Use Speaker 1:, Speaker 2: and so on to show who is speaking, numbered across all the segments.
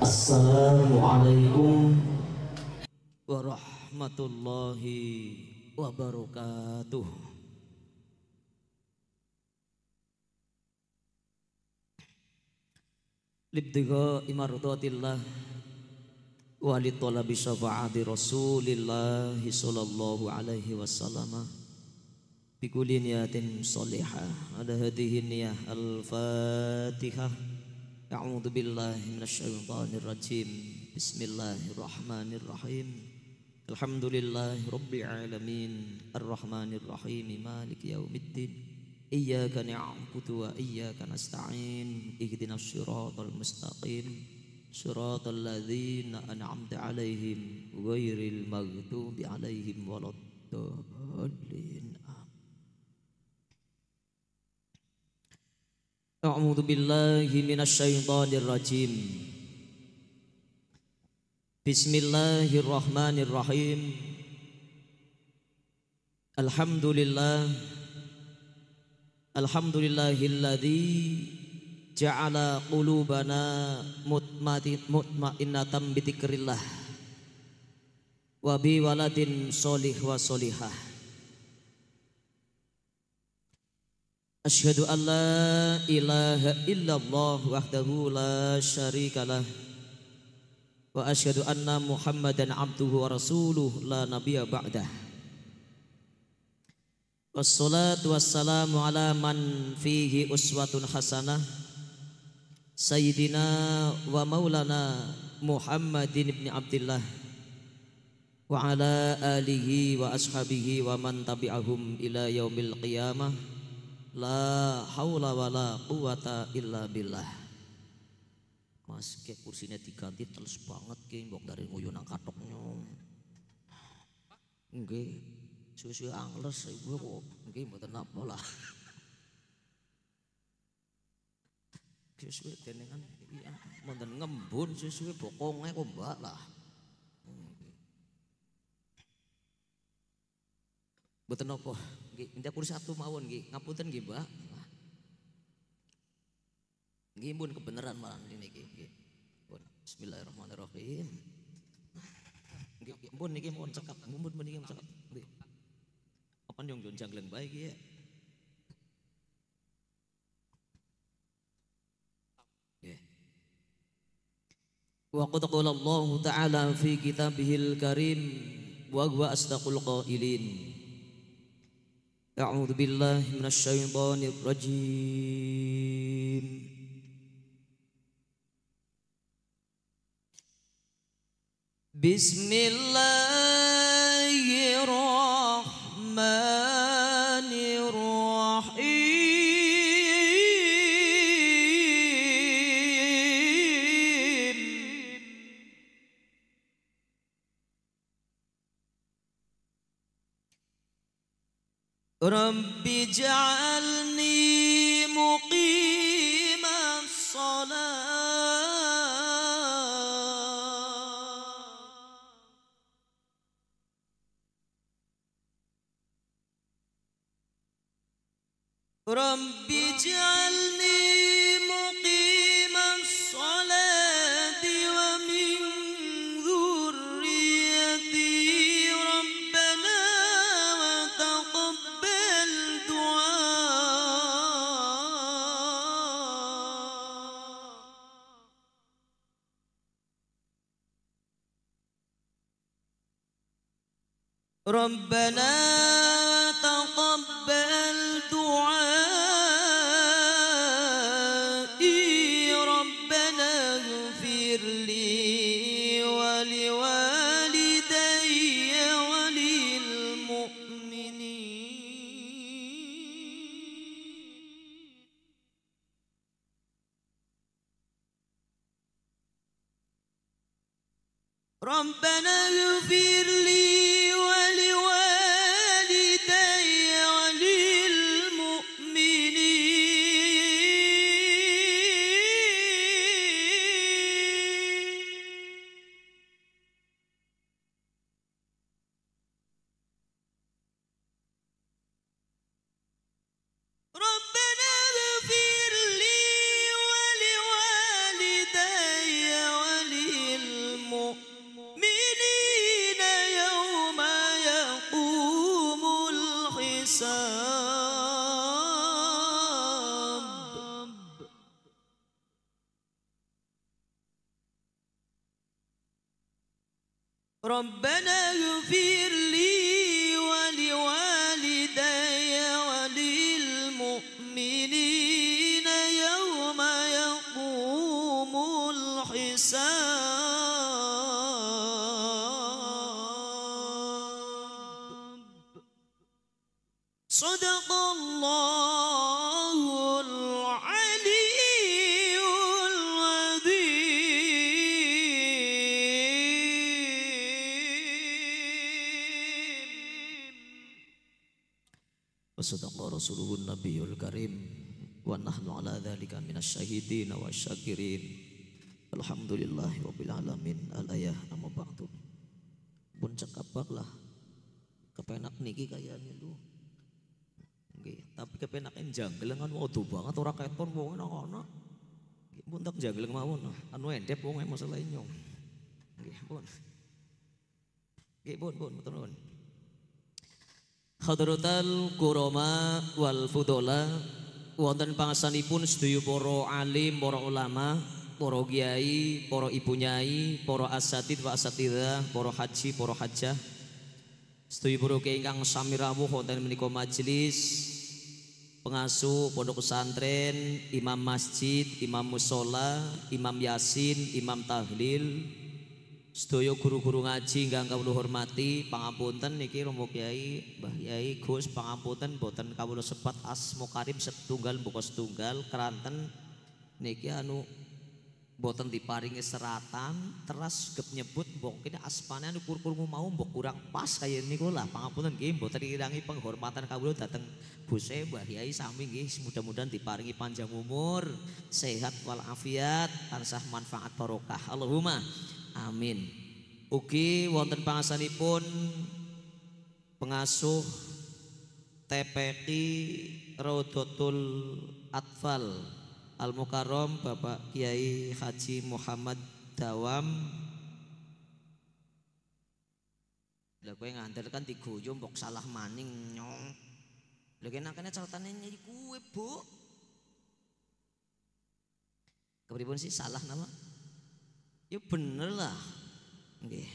Speaker 1: Assalamualaikum warahmatullahi wabarakatuh. Libtigha imardhatillah wa li talabi syafaati Rasulillah sallallahu alaihi wasallam bi kulli niyatin shalihah. Ada hadhihi niyah al-Fatihah. A'udzu billahi minasyaitonir rajim. Bismillahirrahmanirrahim. Alhamdulillahi rabbil alamin. Arrahmanir rahim. Maliki yaumiddin. Iyyaka na'budu wa iyyaka nasta'in. Ihdinas shiratal mustaqim. Shiratal ladzina an'amta 'alaihim ghairil maghdubi 'alaihim waladdallin. A'udzu billahi minasyaitonir rajim. Bismillahirrahmanirrahim. Alhamdulillahilladzi ja'ala qulubana mutmainnatan bi dzikrillah wa bi waladin sholih wa sholihah. Asyhadu an la ilaha illallah wahdahu la syarikalah wa asyhadu anna Muhammadan abduhu wa rasuluh la nabiyya ba'dah. Wassalatu wassalamu ala man fihi uswatun hasanah sayyidina wa maulana Muhammadin ibn Abdillah wa ala alihi wa ashabihi wa man tabi'ahum ila yaumil qiyamah. La haula wa la quwata illa billah. Mas kayak kursinya diganti terus banget ke mbok dari nguyun nang katoknya. Nggih, suwe-suwe angles ibu kok nggih mboten napa lah. Suwe denengan iya mboten ngembun suwe bokonge kok mbak lah. Mboten napa. Nggih, indah kursi satu mawon nggih. Ngapunten nggih, Mbak. Nggih, mun kebenaran malah niki nggih. Bismillahirrahmanirrahim. Nggih, mun niki mohon cekap, mun niki mohon cekap. Nggih. Apa yang jonjangleng bae iki ya? Nggih. Wa qad qala Allah Ta'ala fi kitabihil karim wa huwa asdaqul qailin. A'udzu billahi minasyaitonir rajim. Bismillahirrahmanirrahim. Rabbi ja'alni muqimas salat Rabbi ja'alni muqimas salati wa min dzurriyyati rabbana wa taqabbal du'a Rabbana taqabbal du'ai Rabbana ighfirli wa liwalidayya wa lil mu'minin. Rabbana ighfirli ولوالدي وللمؤمنين Rabbana ighfir li wa liwalidayya wa lil mu'minina yawma yaqumul hisab. Sadaqallahul aliyyul adzim. Wa sadaqa rasuluhun nabiyul karim wa nahnu ala dzalika minasyahidin wa syakirin. Alhamdulillahi rabbil alamin. Al-ayah amma ba'du. Pun cekapaklah kepenak niki kayane lu. Nggih, tapi kepenaken janggel kan waduh banget ora keton wong ana. Nggih, pun tak janggel mawon. Anu endep wong masalah nyong. Nggih, pun. Nggih, pun nuwun. Hadratal kurama wal fudola wonten pangsanipun sedaya para alim, para ulama, para kiai, para ibu nyai, para asatid wa asatidzah, para haji, para hajjah. Sedaya para kiai ingkang sami rawuh wonten menika majelis pengasuh pondok pesantren, imam masjid, imam mushola, imam yasin, imam tahlil. Sedaya guru-guru ngaji ingkang kawula hormati, pangapunten niki Romo Kyai, Mbah Kyai, Gus pangapunten boten kawula sepat asma karim setunggal buka setunggal keranten niki anu boten diparingi seratan teras gep nyebut mbok kene aspane anu kur-kurmu mau mbok kurang pas kaya niku lah pangapunten nggih boten diirangi penghormatan kawula dhateng Buse Mbah Kyai sami nggih mudah-mudahan diparingi panjang umur, sehat wal afiat, tansah manfaat barokah. Allahumma amin. Ugi wonten pangasanipun pengasuh TPQ Raudhatul Atfal Al Mukarram Bapak Kiai Haji Muhammad Dawam. Lah kowe ngandel kan digoyo mbok salah maning nyong. Lha kene catatane nyari kuwe, Bu. Kepripun sih salah nama? Ya bener lah. Nggih.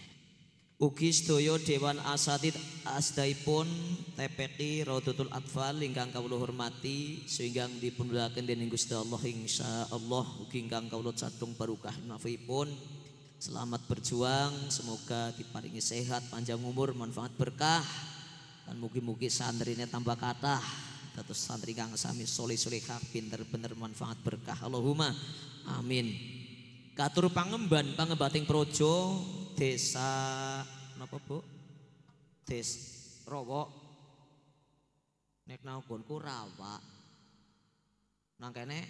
Speaker 1: Ugi sedaya Dewan Asatid asdaipun TPQ Raudhatul Atfal ingkang kawula hormati sehingga dipunulaken dening Gusti Allah insyaallah ugi ingkang kawula cadung barokah nafipun. Selamat berjuang, semoga diparingi sehat, panjang umur, manfaat berkah. Dan mugi-mugi santrine tambah kathah. Dados santri kang sami soleh-solehah, pinter bener manfaat berkah. Allahumma amin. Katur pangemban pangembating projo desa napa Bu? Des Rowo. Nek nanggonku Rawa. Nang kene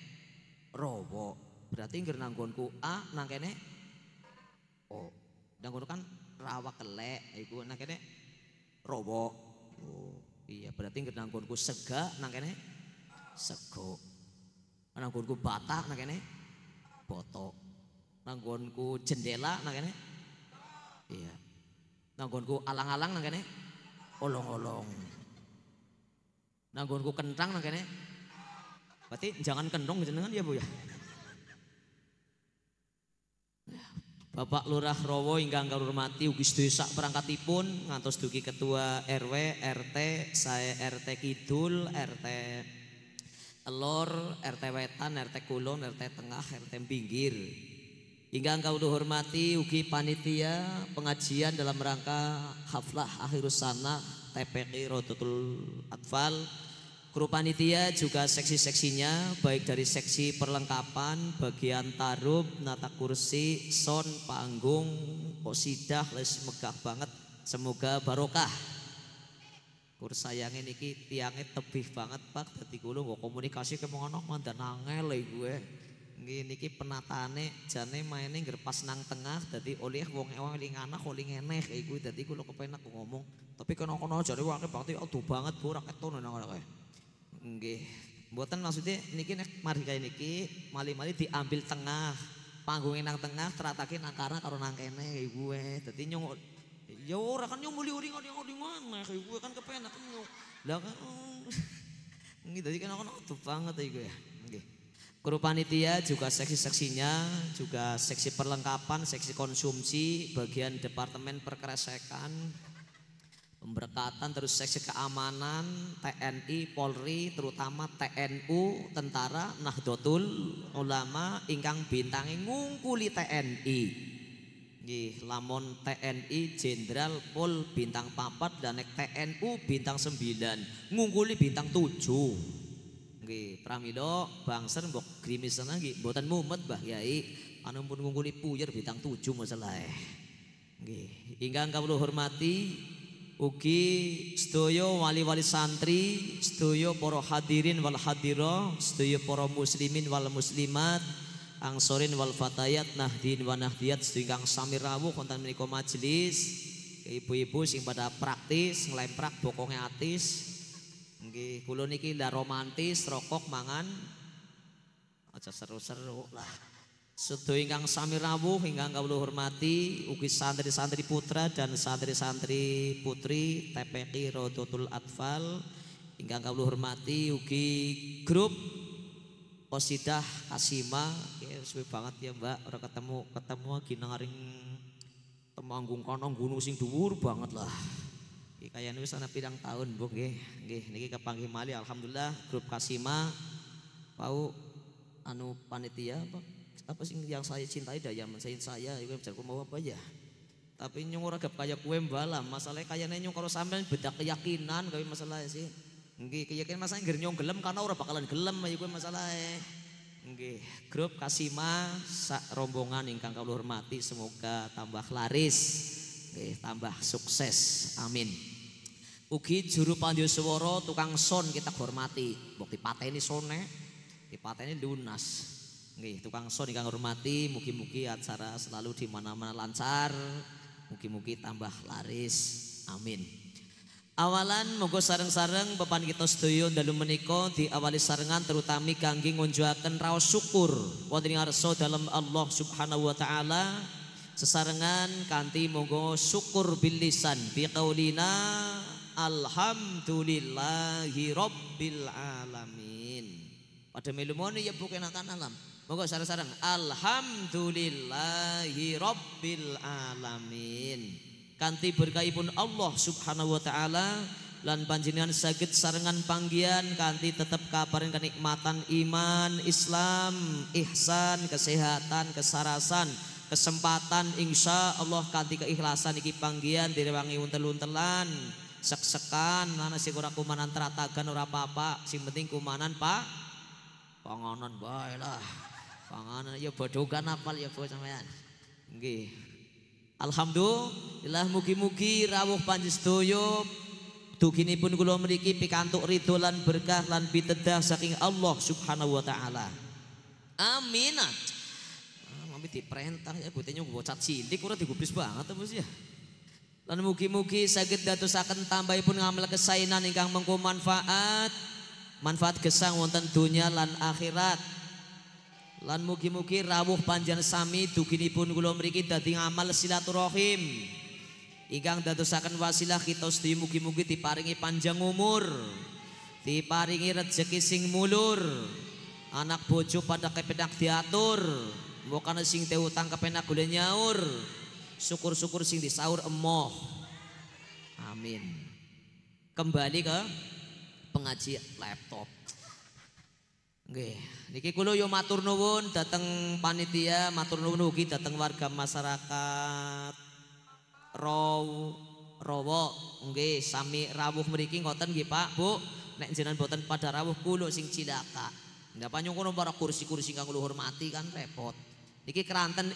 Speaker 1: Rowo. Berarti ngger nanggonku A nang kene O. Nanggonku kan Rawa Kelek iku nang kene Rowo. Oh, iya berarti ngger nanggonku Sega nang kene Sego. Nanggonku Batak nang kene Boto. Nanggonku jendela nang kene iya. Nanggonku alang-alang nang kene olong-olong. Nanggonku kentang nang kene berarti jangan kendong jenengan ya Bu ya. Bapak Lurah Rowo ingkang kawula hormati ugi sedaya sak perangkatipun ngantos dugi ketua RW, RT, saya RT Kidul, RT Elor, RT Wetan, RT Kulon, RT Tengah, RT Pinggir. Ingkang kawula hormati ugi panitia pengajian dalam rangka haflah akhirus sana TPQ Raudhatul Atfal. Kru panitia juga seksi-seksinya baik dari seksi perlengkapan, bagian tarub, nata kursi, sound, panggung, qosidah, les megah banget. Semoga barokah. Kur sayange niki tiange tebih banget Pak. Dadi kula nggo komunikasi ke ngono mandan angel gue. Nggih niki penataane jane maine ngger pas nang tengah dadi oleh wong eling anak oling eneh iku dadi kula kepenak ngomong. Tapi kono-kono jare wake bakti aduh banget Bu ora keton nang kono kae. Nggih, mboten maksudnya niki nek mari kaya niki mali-mali diambil tengah, panggungnya nang tengah, teratake nang kana karo nang kene gue. Dadi nyong ya ora kan nyong muli uring-uring maneh gue kan kepenak nyong. Lah kan nggih dadi kan tuh banget iku ya. Nggih. Kru panitia juga seksi-seksinya, juga seksi perlengkapan, seksi konsumsi, bagian departemen perkresekan, pemberkatan, terus seksi keamanan, TNI, Polri, terutama TNU, tentara, Nahdlatul Ulama ingkang bintangi ngungkuli TNI. Nggih, lamun TNI Jenderal Pol bintang 4 dan TNU bintang 9, ngungkuli bintang 7. Nggih, pramila bangsa mbok grimisan nggih mboten mumet Mbah Yai, anu pun ngungkuli puyer bintang 7 masalah. Nggih, ingkang kawula hormati ugi sedaya wali-wali santri, sedaya para hadirin wal hadirah, sedaya para muslimin wal muslimat, angsorin wal fatayat, nahdin wa nahdiyat sedaya ingkang sami rawuh wonten menika majelis, ibu-ibu sing pada praktis nglemprak bokonge atis. Nggih, kula niki ndak romantis, rokok mangan aja seru-seru lah. Sedaya ingkang sami rawuh ingkang kawula hormati ugi santri-santri putra dan santri-santri putri TPQ Rodotul Atfal ingkang kawula hormati ugi grup Qasidah Kasima. Ya suwe banget ya Mbak, ora ketemu lagi nang aring Temanggung kono gunung sing dhuwur banget lah. Iki kayane wis ana pirang tahun, Bu nggih. Nggih niki kepanggih malih alhamdulillah grup Kasima pau anu panitia apa sih yang saya cintai daya mensain saya itu bisa mau apa ya, tapi nyung ora gap kaya kue mbalam masalahnya kayaknya nyung karo sampean beda keyakinan gawe masalah sih. Nggih, keyakinan masalah ngger nyong gelem karena ora bakalan gelem ayo kue masalah. Nggih, grup Kasima sak rombongan ingkang kawula hormati semoga tambah laris, nggih, tambah sukses, amin. Ugi juru pandhaswara tukang son kita hormati, mbok dipateni sone, dipateni lunas. Nggih, tukang son ingkang hormati, mugi-mugi acara selalu di mana-mana lancar, mugi-mugi tambah laris, amin. Awalan monggo sareng-sareng bepan kita sedaya dalu menika diawali sarengan terutami kangge ngunjukaken raos syukur wonten ing ngarsa dalem Allah Subhanahu wa taala. Sesarengan kanthi monggo syukur bil lisan biqaulina alhamdulillahi rabbil alamin. Pada melumone ya bukenakan alam. Monggo sareng-sareng alhamdulillahi rabbil alamin. Kanthi berkahipun Allah Subhanahu wa taala lan panjenengan saged sarengan panggihan kanthi tetep kaparing kenikmatan iman, Islam, ihsan, kesehatan, kesarasan, kesempatan insya Allah kanthi keikhlasan iki panggihan direwangi untel-untelan sek-sekan ana sing ora kumanan tratagan ora apa-apa sing penting kumanan Pak panganan bae lah panganan ya bodogan apal ya bos sampean nggih. Alhamdulillah mugi-mugi rawuh panjenengan duginipun kula mriki pikantuk ridho lan berkah lan pitedah saking Allah Subhanahu wa taala. Amin. Mami diperintah ya gutenya bocah cilik ora digubris banget ta Bos ya. Lan mugi-mugi saged dadosaken tambahipun ngamal kesainan ingkang mengko manfaat gesang wonten donya lan akhirat. Lan mugi-mugi rawuh panjenengan sami duginipun kula mriki dadi ngamal silaturahim ingkang dadosaken wasilah kita sedaya mugi-mugi diparingi panjang umur, diparingi rejeki sing mulur, anak bojo pada kepenak diatur, mbokane sing utang kepenak golek nyaur, syukur-syukur sing disaur emoh. Amin. Kembali ke pengajian laptop. Nggih, niki kula yo matur nuwun dhateng panitia, matur nuwun ugi dhateng warga masyarakat Rowo. Nggih, sami rawuh mriki ngoten nggih Pak, Bu. Nek jenengan boten pada rawuh kula sing cilaka. Ndak panyung kono para kursi-kursi kang kula hormati kan repot. Niki keranten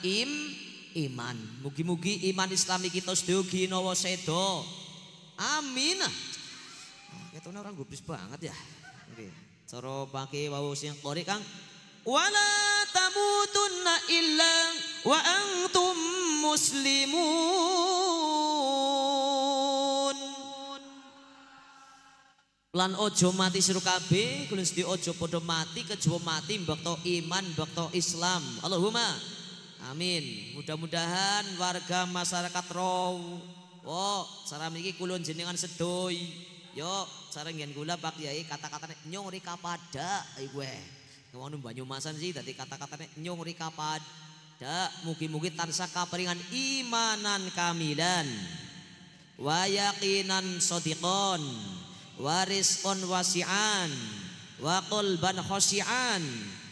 Speaker 1: iman. Mugi-mugi iman Islami kita sedaya ginawa seda. Amin. Ketone orang gubris banget ya. Nggih. Cara pakai wau sing qori Kang wala tamutunna illa wa antum muslimun lan ojo mati sira kabeh kula sedhi ojo padha mati kejaba mati mbekta iman mbekta Islam Allahumma amin. Mudah-mudahan warga masyarakat Rowo sareng iki kula jenengan sedoy yo sareng yen kula Pak Yai kata-katane nyong rika pada gue Wong Banyumasan sih dadi kata-katane nyung rikapad. Mugi-mugi tansah kaperingan imanan kamilan wa yaqinan shadiqon wa rizqon wasi'an wa qalban khosyi'an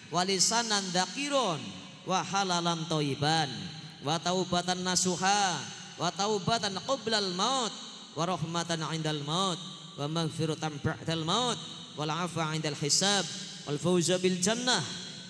Speaker 1: wa lisanan dzakiron wa halalan thayyiban wa taubatan nasuha wa taubatan qoblal maut wa rahmatan 'indal maut wa maghfiratan ba'dal maut wal 'afwa 'indal hisab wal fawza bil jannah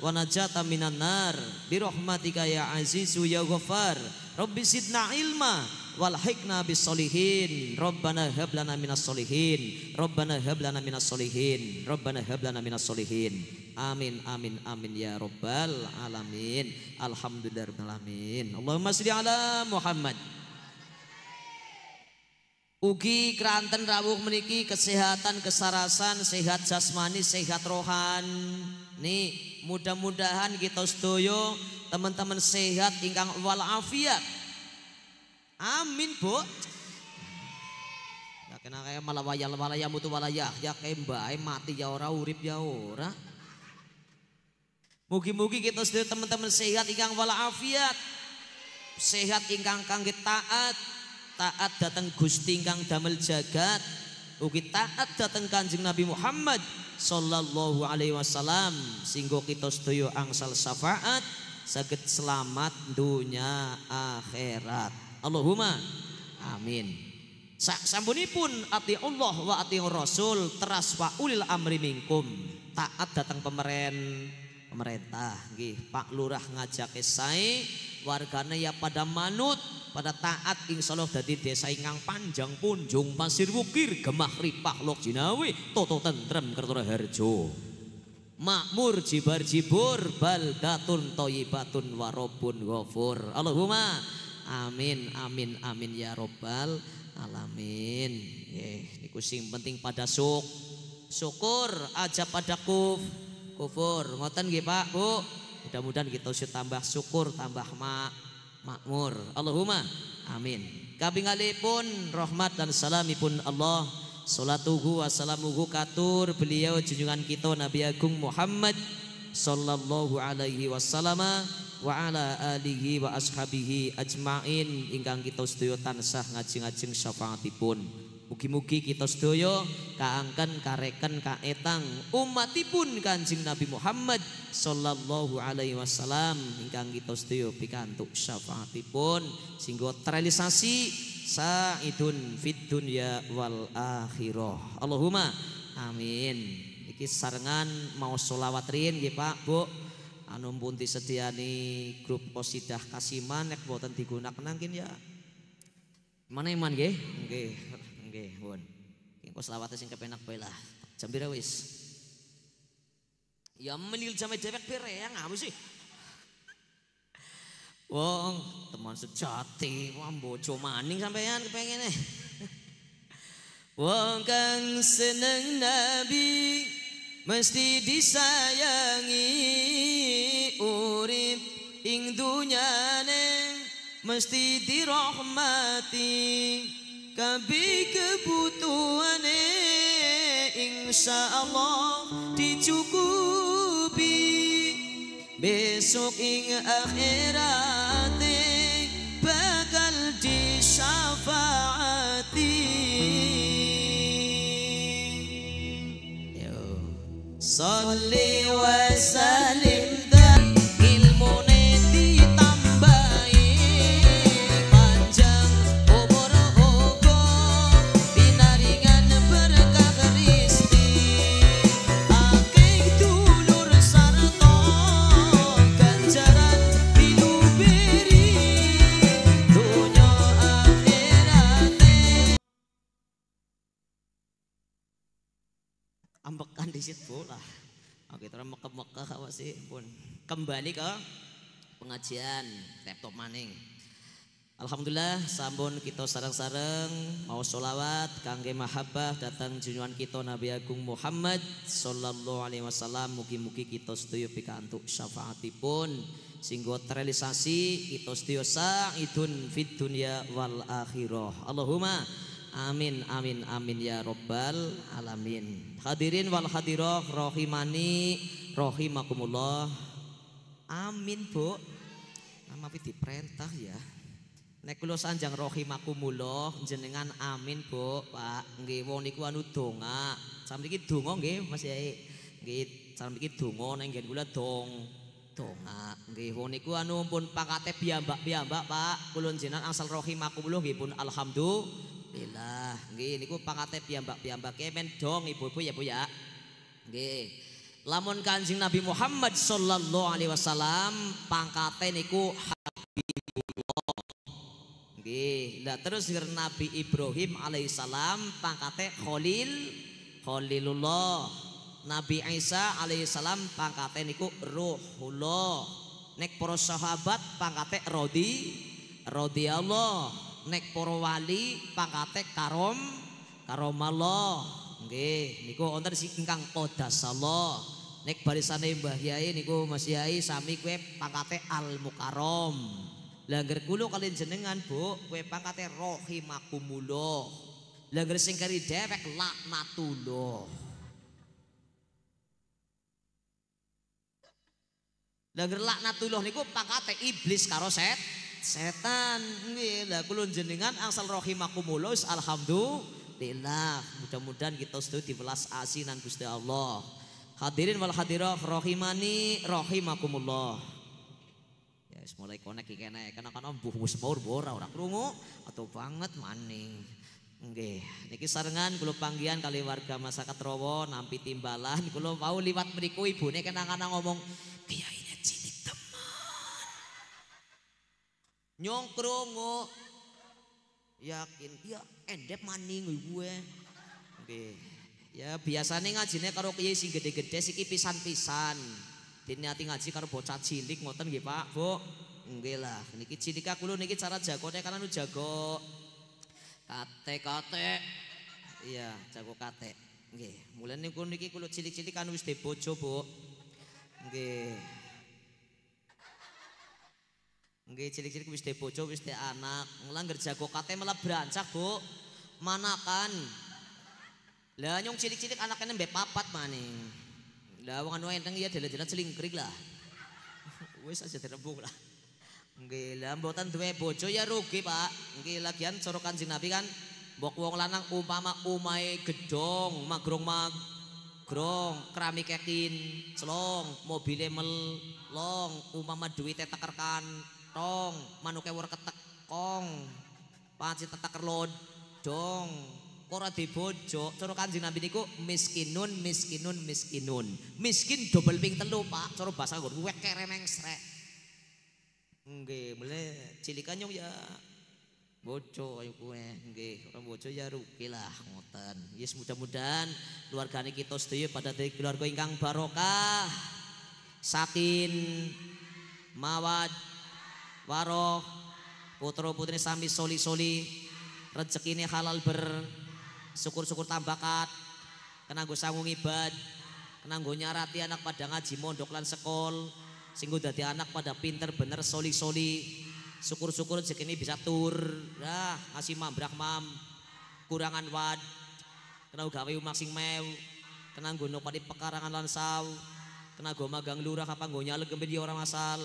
Speaker 1: wa najata minan nar bi rahmatika ya azizu ya ghaffar rabbi zidna ilma wal hikna bis solihin rabbana hab lana minas solihin rabbana hab lana minas solihin rabbana hab lana minas solihin amin amin amin ya rabbal alamin alhamdulillahirabbil alamin Allahumma sholli ala Muhammad. Ugi keranten rawuh meniki kesehatan kesarasan sehat jasmani sehat rohani mudah-mudahan kita sedoyo teman-teman sehat ingkang walafiat amin bu ya kena kayak malah walaya mutu walaya ya kayak mbae mati ya ora urip ya ora mugi-mugi kita sedoyo teman-teman sehat ingkang walafiat sehat ingkang kangge taat datang Gusti ingkang damel jagat ugi taat datang Kanjeng Nabi Muhammad sallallahu alaihi wasallam singgo kita sedaya angsal syafaat saged selamat dunya akhirat Allahumma amin. Sampunipun ati Allah wa ati Rasul teras wa ulil amri minkum taat datang pemerintah nggih Pak Lurah ngajake sae wargane ya pada manut pada taat insyaallah dadi desa ingkang panjang punjung pasir wukir gemah ripah lok jinawe toto tentrem kertora harjo makmur jibar jibur baldatun thayyibatun warobun ghafur Allahumma amin amin amin ya robbal alamin. Niku sing penting pada syukur aja pada kufur ngoten nggih Pak Bu. Mudah-mudahan kita usah tambah syukur tambah makmur Allahumma amin. Kapingalipun rahmat dan salamipun Allah salatuhu wassalamuhu katur beliau junjungan kita Nabi Agung Muhammad sallallahu alaihi wasallam wa ala alihi wa ashabihi ajmain ingkang kita sedaya tansah ngajeng-ajeng syafaatipun. Mugi-mugi kita sedaya kaangken kareken kaetang umatipun Kanjeng Nabi Muhammad sallallahu alaihi wasallam ingkang kita sedaya pikantuk syafaatipun sehingga terrealisasi saidun fid dunya wal akhirah Allahumma amin. Iki sarengan mau sholawat rin nggih Pak Bu anu pun disediani grup Qasidah Kasiman nek boten digunakan nangkin ya mana iman nggih nggih nggih pun engko selawate sing kepenak bae lah jam pira wis ya menil jam dewek bereang apa sih wong teman sejati wong bojo maning sampean kepengene wong kang seneng Nabi mesti disayangi urip ing dunyane mesti dirahmati kabeh kebutuhane insyaallah dicukupi besok ing akhirate bakal disyafaati Salli wa sallim ilmune ditambahi panjang umur uga pinaringan berkah rezeki akeh dulur sarta ganjaran diluberi dunya akhirate ambekan disit bola. Oke, terus Mekah apa sih pun kembali ke pengajian laptop maning. Alhamdulillah sampun kita sareng-sareng mau sholawat kangge mahabbah datang junjungan kita Nabi Agung Muhammad sallallahu alaihi wasallam mugi-mugi kita sedaya pikantuk syafaatipun sehingga terrealisasi kita sedaya saidun fid dunya wal akhirah Allahumma amin amin amin ya robbal alamin. Hadirin wal hadirah rahimani rahimakumullah. Amin, Bu. Nama diperintah ya. Nek kula sanjang rahimakumullah jenengan amin, Bu, Pak. Nggih wong niku anu donga. Samriki donga nggih, Mas Yai. Nggih, samriki donga nek nggen kula donga. Nggih wong niku anu pun pangkate piyambak-piyambak, Pak. Kula jenengan asal rahimakumullah nggih pun alhamdulillah. Nggih niku pangkate piyambak-piyambake men dong ibu-ibu ya, Bu ya. Nggih. Lamun Kanjeng Nabi Muhammad sallallahu alaihi wasallam pangkate niku nggih. Lah terus Nabi Ibrahim alaihissalam pangkate Khalilullah. Nabi Isa alaihissalam pangkate niku Ruhullah. Nek para sahabat pangkate radhiyallah. Nek para wali pangkate karomallah. Nggih, niku wonten sing ingkang qadasallah. Nek barisane Mbah Yai niku Mas Yai sami kowe pangkate al-mukarram. Langgar kula kalian jenengan, Bu, kowe pangkate rahimakumullah. Langgar sing kari dhewek laknatullah. Langgar laknatullah niku pangkate iblis karo setan. Nggih, lah kula jenengan angsal rahimakumullah alhamdulillah. Mudah-mudahan kita sedaya diwelas asinan Gusti Allah. Hadirin wal hadirah rahimani rahimakumullah. Mulai konek iki kene kana mbuh wis maur ora krungu atau banget maning. Nggih, niki sarengan kula panggihan kali warga masyarakat Rawa nampi timbalan kula mau liwat mriku ibune kenang-kenang ngomong kiyaine cilik teman. Nyong krungu yakin ya endep maning gue. Nggih. Ya biasane ngajine karo kiai sing gede-gede siki pisan-pisan. Diniati ngaji karo bocah cilik ngoten nggih Pak, Bu. Nggih lah, niki cilik kula niki cara jagone kan anu jago kate. Iya, jago kate. Nggih, mulane niku niki kula cilik-cilik kan wis bojo, Bu. Nggih. Nggih cilik-cilik wis bojo, wis anak. Nglanggar jago kate malah brancak, Bu. Manakan. Lah nyong cilik-cilik anaknya mbek papat maning. Lah wong anu enteng ya dalan-dalan selingkrik lah. Wis aja dirembuk lah. Nggih, lah mboten duwe bojo ya rugi, Pak. Nggih lagian cara Kanjeng Nabi kan mbok wong lanang umpama umahe gedhong, magrong keramik kekin, celong, mobile melong, umpama duwite teker kantong, manuke wur ketekong, panci teker lodong. Ora dibojo, cara Kanjeng Nabi niku miskin double ping 3 Pak, cara basa nggon wek keremeng srek. Nggih, mulai cilikan nyong ya bojo ayo kowe, nggih, ora bojo ya rugi lah ngoten. Yes mudah-mudahan keluargane kita sedaya pada dadi keluarga ingkang barokah. Sakin mawad waroh putra-putri sami soli-soli, rezekine halal syukur-syukur tambakat kena nggo sangu ngibad, kena nggo nyarati anak pada ngaji mondok lan sekol, sing dadi anak pada pinter bener soli-soli, syukur-syukur rezekine bisa tur, dah ngasih mambrah kurangan wad, kena gawe umak sing mew, kena nggo nopani pekarangan lan saw, kena nggo magang lurah apa nggo nyalek gembe orang asal,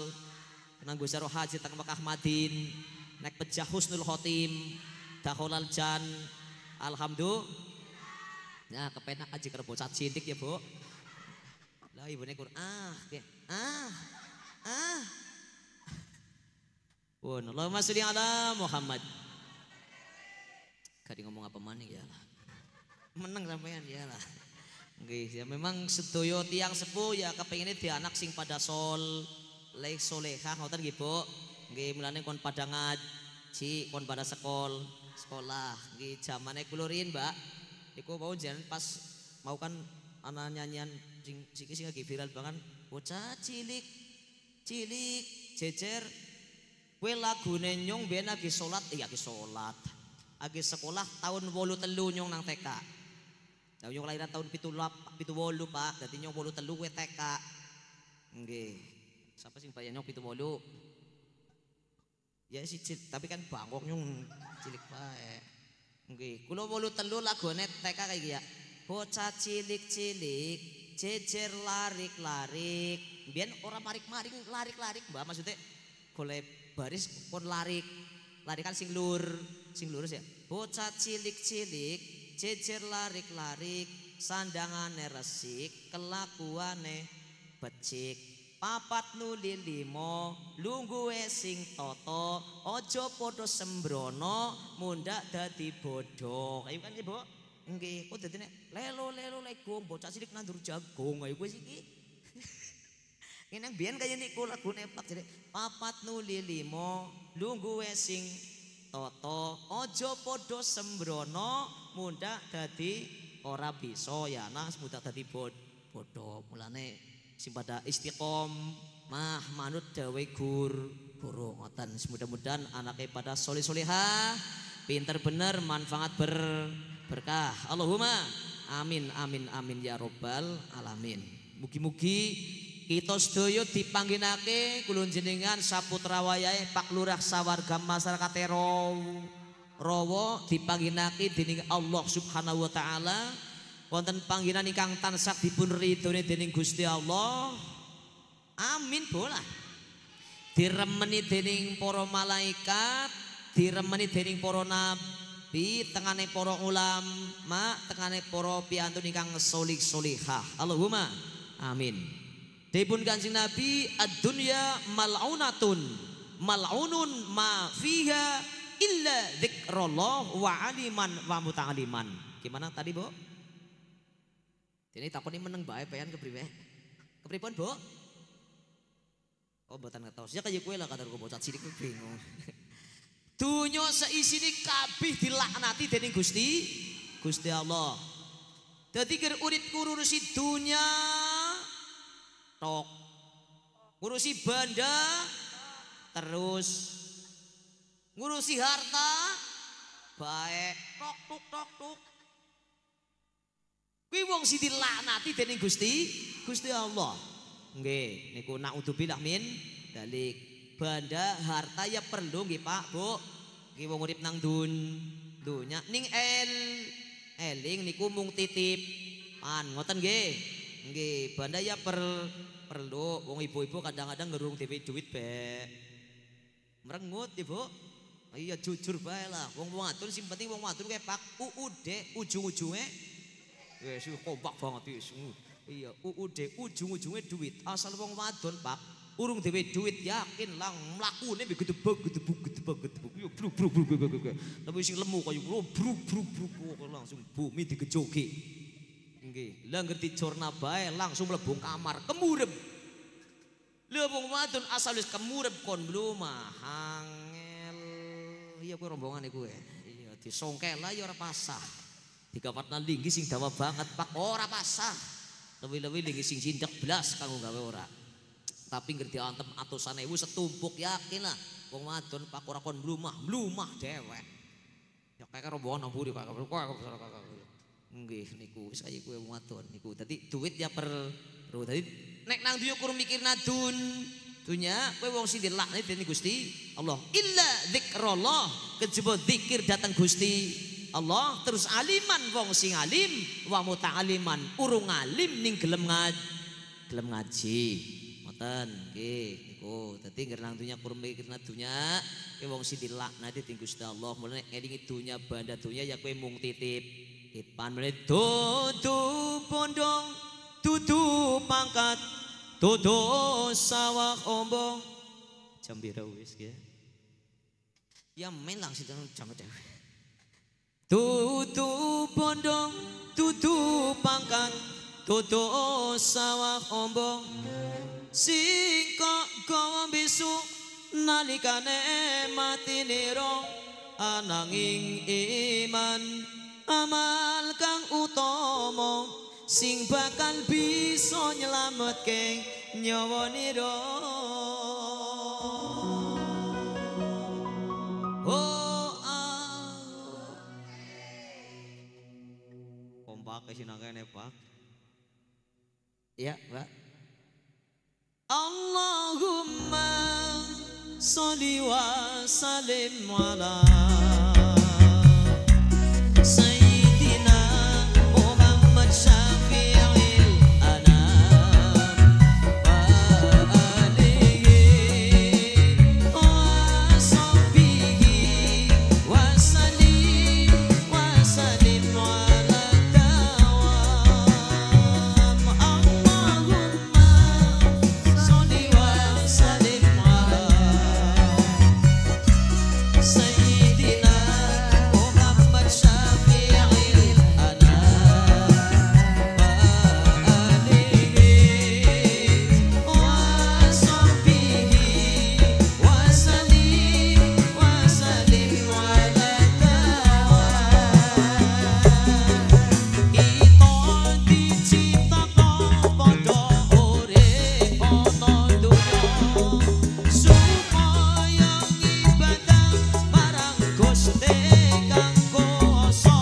Speaker 1: kena nggo saro haji teng Mekah Madin, nek pejah husnul khotim, dakhalal jan. Alhamdulillah. Nah, kepenak aja karo bocah cilik ya, Bu. Lah ibune kur Pun Allahumma sholli ala Muhammad. Kadi ngomong apa maning ya lah. Meneng sampean ya lah. Nggih, ya memang sedaya tiyang sepuh ya kepengine di anak sing pada solehah ngoten nggih, Bu. Nggih, mulane kon pada ngaji, kon pada sekolah nggih zamane kula riyin Mbak niku mau jalan pas mau kan ana nyanyian sing lagi viral banget bocah cilik jejer kowe lagune nyong ben lagi salat lagi sekolah tahun 83 nyong nang TK. Lah nyong lahiran tahun 78 Pak, dadi nyong 83 kowe TK. Nggih. Sapa sing bayar nyong 78? Ya si tapi kan bangkok nyong cilik bae. Nggih, kula 83 lagone TK kayak ya. Bocah cilik-cilik jejer larik-larik. Biyen ora marik-maring larik-larik, Mbak, maksudnya golek baris pun larik. Larikan sing lurus ya. Bocah cilik-cilik jejer larik-larik, sandangane resik, kelakuane becik. Papat nuli limo, lungguhe sing toto, ojo podo sembrono, mundak dadi bodoh. Ayo kan Bu? Nggih, kok dadine lelo legong, bocah cilik nandur jagung. Ayo wis iki. Ngene biyen kaya niku lagune plak jare papat nuli limo, lungguhe sing toto, ojo podo sembrono, mundak dadi ora bisa ya nah mundak dadi bodoh. Mulane sing pada istiqomah manut dawe guru ngoten. Mudah-mudahan anaknya pada soleh-solehah, pinter bener, manfaat berkah. Allahumma amin amin amin ya robbal alamin. Mugi-mugi kita sedaya dipangginake kula jenengan saputra wayahe Pak Lurah sawarga masyarakat Rawa dipangginake dening Allah Subhanahu wa taala. Wonten panggilan ingkang tansah dipun ridhone dening Gusti Allah. Amin bola. Diremeni dening para malaikat, diremeni dening para nabi, tengane para ulama, tengane para piyantun ingkang solih-solihah. Allahumma amin. Dipun Kanjeng Nabi, ad-dunya mal'unatun, mal'unun ma fiha illa dzikrullah wa aliman wa muta'aliman. Gimana tadi, Bu? Ini takoni meneng bae peyan kepriwe? Kepripun, Bu? Oh, mboten ngertos. Ya kaya kowe lah kadarku bocah cilik bingung. Dunya seisine kabeh dilaknati dening Gusti Allah. Dadi ger urip ngurusi dunya tok. Ngurusi banda terus. Ngurusi harta baik tok tok. Kuwi wong sing dilaknati dening Gusti Allah. Nggih, niku naudzubillah min dalik. Banda harta ya perlu nggih Pak, Bu. Nggih wong urip nang dunya ning eling niku mung titip. Ngoten nggih. Nggih, banda ya perlu. Wong ibu-ibu kadang-kadang ngerung dhewe duit bae. Merengut, Ibu. Iya jujur bae lah. Wong wadon sing penting wong wadon kayak Pak UUD ujung-ujunge wis kompak banget wis. Iya, UUD ujung-ujunge duit. Asal wong wadon Pak urung dhewe duit yakin lang mlakune gedebug. Yo bruk. Tapi sing lemu kaya bruk langsung bumi digejoki. Nggih, lah ngerti jorna bae langsung mlebu kamar kemurep. Lha wong wadon asal wis kemurep kon mlumah angel. Iya kowe rombongan iku iya disongkel lah ya ora pasah. Dikawatna linggi sing dawa banget Pak ora pasah. Lebih-lebih linggi sing cindak blas kanggo gawe ora. Tapi ngerti antem atusan ewu setumpuk yakin lah wong wadon Pak ora kon mlumah dewek. Ya kaya rombongan nang mburi Pak. Nggih niku wis kaya kowe wong wadon niku. Dadi duit ya perlu. Dadi nek nang dunya kudu mikirna dunya kowe wong sing dilaknati dening Gusti Allah. Illa dzikrullah, kejaba zikir datang Gusti Allah terus aliman wong sing alim wa muta'aliman urung alim ning gelem ngaji. Ngoten nggih niku. Dadi nger nang dunya kudu mikirna dunya kowe wong sing dilaknati dening Gusti Allah. Mulane elingi dunya banda dunya ya kowe mung titip. Ipan menit dudu pondong, dudu pangkat, dudu sawah ombong. Jam pira wis ya? Ya men langsung jam dewe. Dudu pondong, dudu pangkat, dudu sawah ombong. Sing kok gawa besok nalikane mati nira ananging iman. Amal kang utama sing bakal bisa nyelametke nyawa nira. Kompak sinangkene Pak. Iya, Pak. Allahumma sholli wa sallim ala Sayyidina Muhammad Syafi'il Anam. Sayyidina Muhammad Syafi'il Anam wa alihi wa sahbihi wa sallim ala kita diciptakan padha urip ana donya supaya ibadah marang Gusti kang kuwasa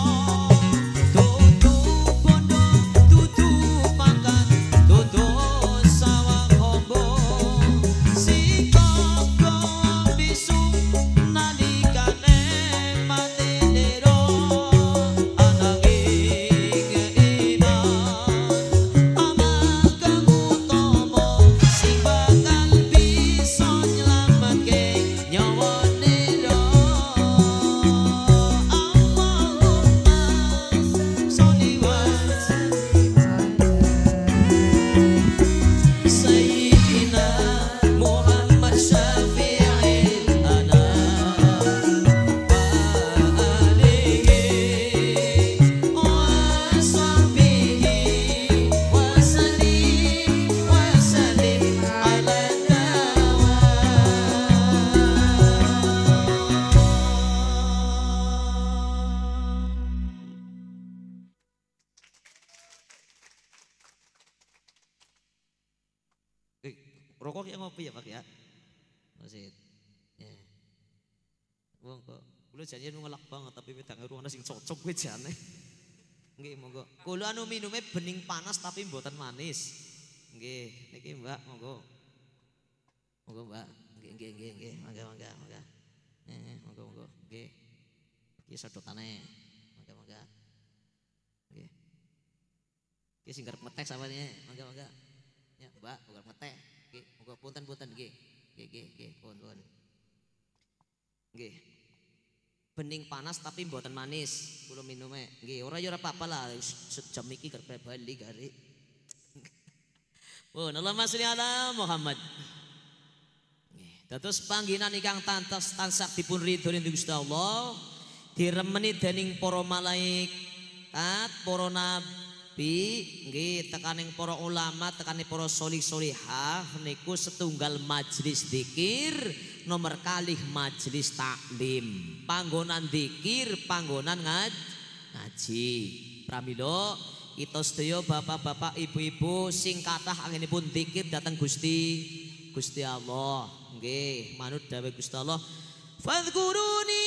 Speaker 1: dudu bondo dudu pangkat dudu sawang ombo sing kanggo bisu nalikane mati lero ananging iman amal kang utama sing bakal bisa nyelametke nyawa lero Allahumma sholli wa Sayyidina Muhammad Syafi'il Anam wa alihi wa sahbihi wa sallim ala rokok ya ngopi ya Pak ya. Maksud. Ya. Wong kok kula janjian ngelak banget tapi wedang ruangna sing cocok kuwi jane. Nggih monggo. Kula anu minume bening panas tapi mboten manis. Nggih, niki Mbak monggo. Monggo Mbak. Nggih. Mangga. Monggo. Nggih. Iki sedotane. Mangga. Nggih. Iki sing garep ngetek sampeyan. Mangga. Ya, Mbak, bukan ngeteh. Nggih, monggo punten nggih. Nggih, pun. Nggih. Bening panas tapi mboten manis. Kula minume. Nggih, ora ya ora apa-apa lah. Sejam iki kerep bali gari. Allahumma sholli ala Muhammad. Nggih, dados panggenan ingkang tansah dipun ridhoni Gusti Allah, diremeni dening para malaikat, para nabi, nggih tekaning para ulama, tekaning para sholih-sholihah niku setunggal majelis zikir, nomor kalih majelis taklim. Panggonan zikir, panggonan ngaji. Pramila kita sedaya bapak-bapak, ibu-ibu sing kathah anginipun zikir dhateng Gusti Allah. Nggih, manut dawuh Gusti Allah. Fadhkuruni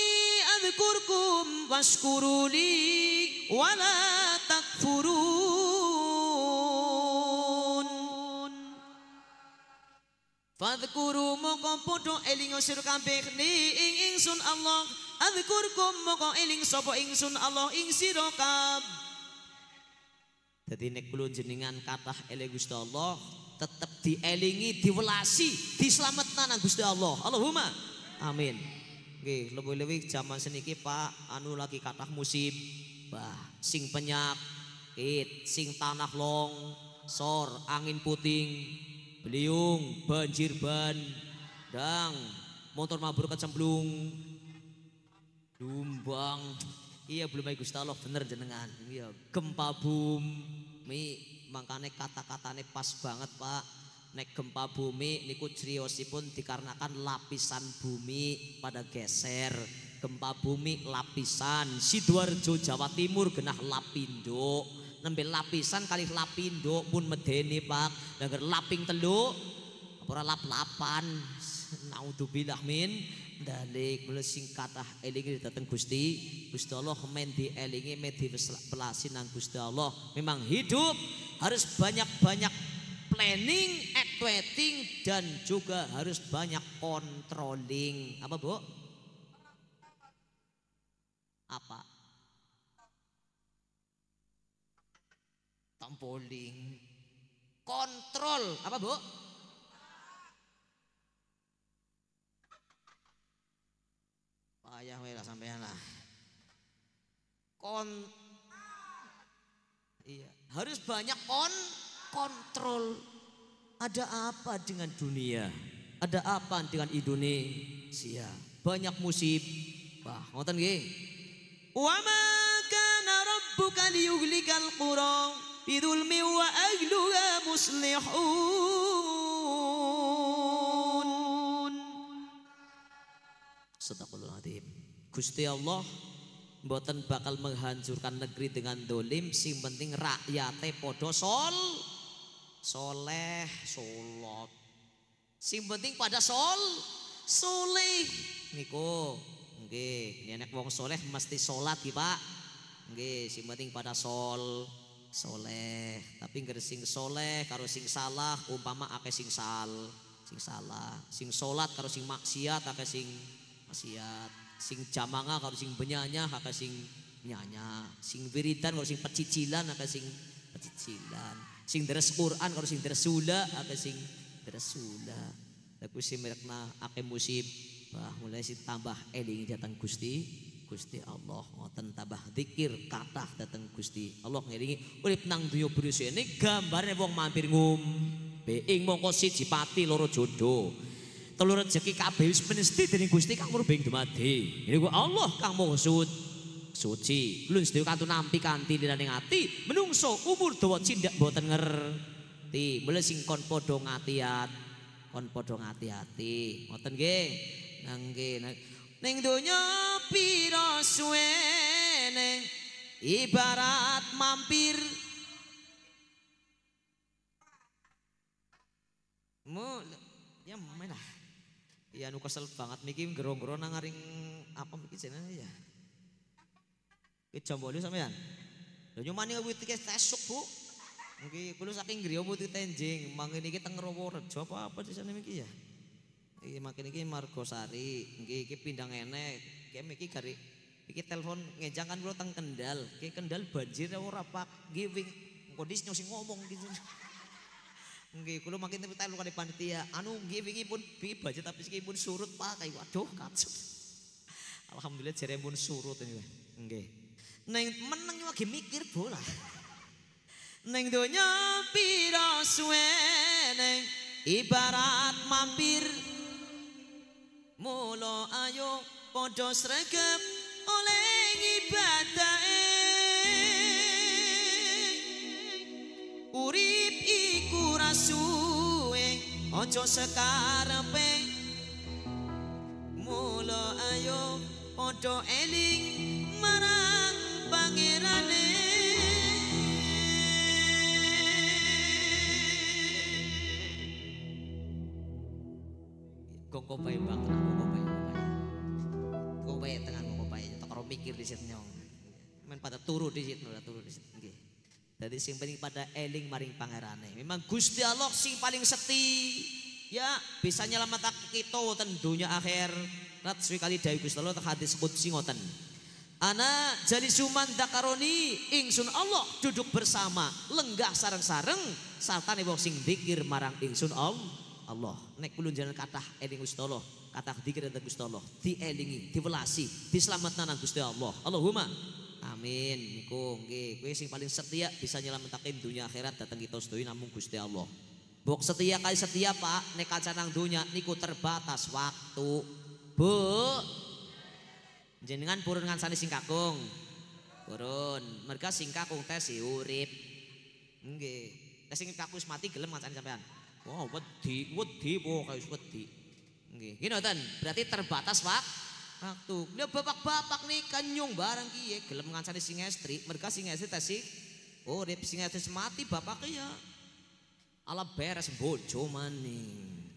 Speaker 1: adzkurkum washkuruli wala takfurun. Fadhkuru moko padha eling sira kabeh ing ingsun Allah. Adzkurkum moko eling sapa ingsun Allah ing sira kabeh. Dadi nek kula jenengan kathah eling Gusti Allah, tetep dielingi, diwelasi, dislametna nang Gusti Allah. Allahumma amin. Nggih, lebih-lebih zaman seniki Pak, anu lagi kathah musibah, sing penyakit, sing tanah longsor, angin puting, beliung, banjir bandang, motor mabur kecemplung, dumbang. Iya belum Gusti Allah bener jenengan. Iya, gempa bumi, makanya kata-katanya pas banget Pak. Nek gempa bumi niku criosipun dikarenakan lapisan bumi pada geser. Gempa bumi lapisan Sidoarjo Jawa Timur genah lapindo. Nembe lapisan kali lapindo pun medeni Pak. Dager laping telu ora lap-lapan. Naudzubillah min dalik. Mula sing kathah elingi dhateng Gusti Allah, men dielingi, men dipelasi nang Gusti Allah. Memang hidup harus banyak-banyak planning, activating, dan juga harus banyak controlling. Apa Bu? Apa? Tampoling. Kontrol. Apa Bu? Payah wae lah sampean lah. Iya, harus banyak kontrol. Ada apa dengan dunia? Ada apa dengan Indonesia? banyak musibah. Ngoten nggih. Wa ma kana rabbuka liyuhlikal qura bidzulmi wa ahluha muslihun. Sadaqallahul adzim. Gusti Allah mboten bakal menghancurkan negeri dengan dolim, sing penting rakyate padha soleh salat. Sing penting pada soleh niku. Nggih, nek wong soleh mesti salat iki, Pak. Nggih, sing penting pada soleh. Tapi ngger sing soleh karo sing salah umpama akeh sing salah. Sing salat karo sing maksiat akeh sing maksiat. Sing jamangah karo sing benyanya akeh sing nyanya. Sing wiridan karo sing pecicilan akeh sing pecicilan. Sing deres Quran karo sing deres sula akeh sing deres sula. Tapi sing merekna akeh musibah mulai si tambah eling datang Gusti Allah ngoten tambah zikir kathah datang Gusti Allah ngiringi urip nang donya bersene gambare wong mampir ngombe ing mangka siji pati loro jodoh telu rezeki kabeh wis mesti dening Gusti kang murbeng dumadi niku Allah kang maha suci lun sedaya kantun nampi kanthi liraning ati menungso umur dawa cindak boten ngerti mulai sing kon padha ngati-ati ngoten nggih nggih ning donya pira suwene ibarat mampir ya melah ya anu kesel banget miki ngero-ngero nang ngaring apa miki jenenge ya iki jambole sampean lho nyumani kuwi tesuk Bu nggih kula saking griya muti tenjing mangke niki teng Rawarejo apa disane miki ya iki makin iki Margosari nggih iki pindang enek iki miki gari iki telepon ngejang kan kula teng Kendal iki Kendal banjir ora pak nggih kondisi sing ngomong gitu nggih kula makin telepon kali panitia anu nggih wingi pun banjir tapi iki pun surut Pak kae waduh kacau alhamdulillah jare pun surut ini nggih neng meneng lagi mikir bola neng donya pira suwene ibarat mampir mula ayo padha sregep oleh ibadahe urip iku rasuwe aja sekarepe mula ayo padha eling marang pangerane kokopai bang kokopai tengah kokopai tak karo mikir di situ nyong men pada turu di situ nggih dadi sing penting pada eling maring pangerane memang Gusti Allah sing paling setia bisa nyelametake kita wonten donya akhir rat suwi kali dawuh Gusti Allah hadis qudsi ngoten ana jadi suman dakaroni ingsun Allah duduk bersama lenggah sareng-sareng sartane wong sing zikir marang ingsun Allah nek kula jalan kathah eling Gusti Allah kathah zikir dhateng Gusti Allah dielingi diwelasi dislametna nang Gusti Allah Allahumma amin niku nggih kowe sing paling setia bisa nyelametake dunia akhirat dhateng kita sedaya namung Gusti Allah mbok setia kali setia Pak nek kaca nang dunya niku terbatas waktu Bu jenengan purun ngansani sing kakung purun merga sing kakung teh si urip nggih teh sing kakung wis mati gelem ngansani sampean wow wedi pokoke wis wedi nggih ngoten berarti terbatas waktu lha bapak-bapak nih kanyung barang kiye gelem ngansani sing estri merga sing estri teh si urip sing estri mati bapak ya ala beres bojo maning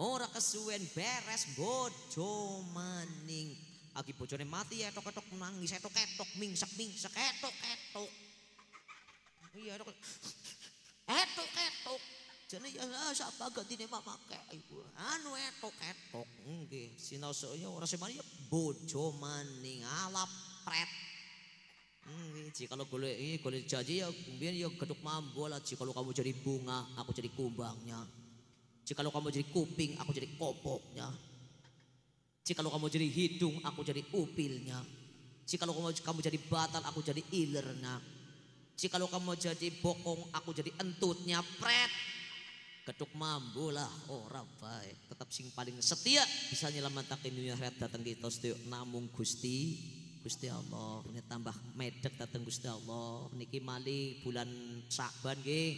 Speaker 1: ora kesuwen beres bojo maning lagi bojone mati etok-etok nangis etok-etok mingsak-mingsak etok-etok iya etok-etok jane ya sapa gantine mamake ibu anu etok-etok nggih sinaosa ya ora semari bojo maning alap pret nggih kalau golek janji ya mbiyen ya geduk mambo lah kalau kamu jadi bunga aku jadi kumbangnya kalau kamu jadi kuping aku jadi kopoknya kalau kamu jadi hidung aku jadi upilnya kalau kamu jadi batal aku jadi ilernya kalau kamu jadi bokong aku jadi entutnya pret Ketuk mambu lah ora baik. Tetap sing paling setia bisa nyelamataken dunia akhirat datang kita sedaya namung Gusti Allah. Ini tambah medek datang Gusti Allah. Niki mali bulan Sya'ban nggih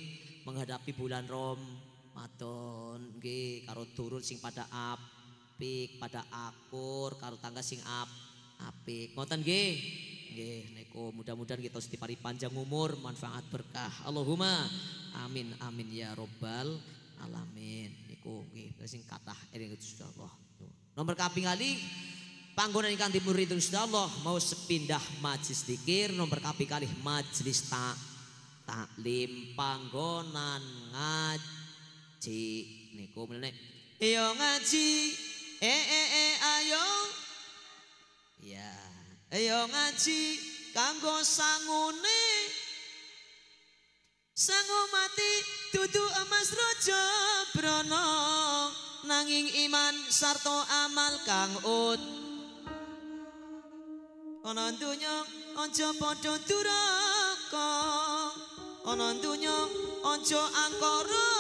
Speaker 1: menghadapi bulan Ramadan nggih karo turun sing pada apik, pada akur karo tangga sing apik. Ngoten nggih. Nggih niku mudah-mudahan kita dipari panjang umur, manfaat berkah. Allahumma amin amin ya robbal alamin. Niku nggih sing kathah eling Gusti Allah. Nomor kaping kali panggonan ingkang dipun Gusti Allah mau sepindah majelis zikir, nomor kaping kali majelis taklim panggonan ngaji niku meneh. Ayo ngaji ayo ya ayo ngaji kanggo sangune sangu mati dudu emas raja brana nanging iman sarta amal kang ana donya aja padha duraka ana donya aja angkara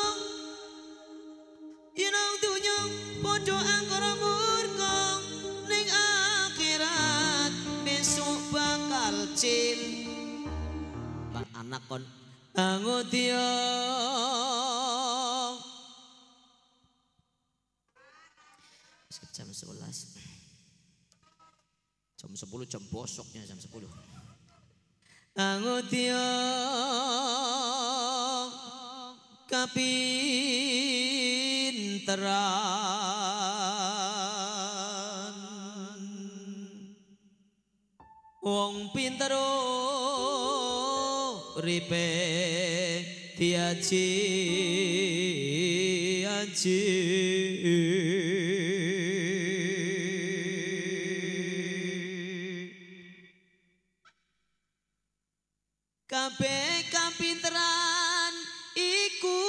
Speaker 1: yen donya padha angkara murka ning akhirat besok bakal cil bang anak kon angotia jam 11 jam 10 jam bosoknya jam 10 angotia kapinteran wong pinter uripe diaji kabeh kapinteran iku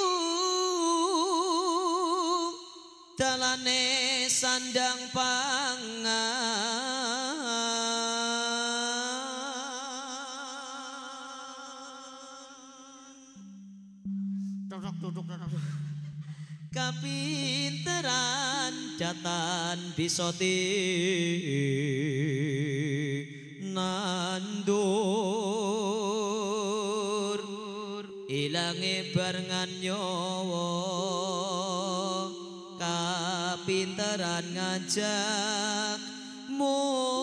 Speaker 1: dalane sandang kapinteran datan bisa nandur ilange barengan nyawa kapinteran ngajak mukti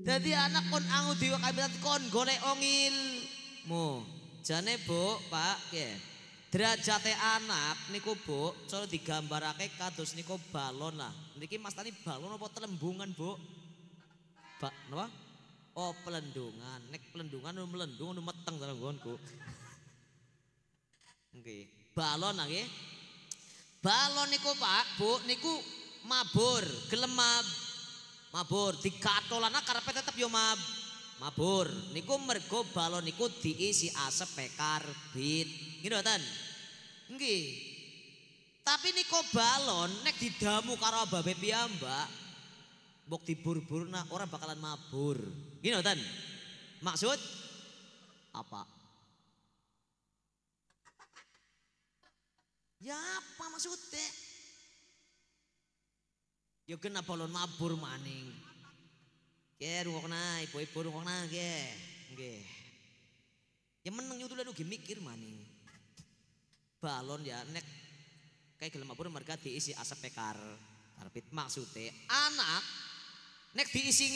Speaker 1: jadi anak kon angu diwa kabinet kon golek ilmu jane bu pak ya derajate anak niku bu cara digambarake kados niku balon lah niki mas tani balon apa telembungan bu pak napa oh pelendungan nek pelendungan melendung meteng dalam nggonku nggih balon nggih balon niku pak bu niku mabur gelem mabur dikatolana karepe tetep yo mabur niku mergo balon niku diisi asep karbit nggih mboten nggih tapi niku balon nek didamu karo babe piyambak mbok dibur-burna ora bakalan mabur nggih mboten maksud apa ya apa maksudnya yo kena balon mabur maning. Ke rungokna ibu-ibu rungokna nggih. Ya meneng nyutul lagi mikir maning. Balon ya nek kayak gelem mabur merga diisi asap karbit maksudnya anak nek diisi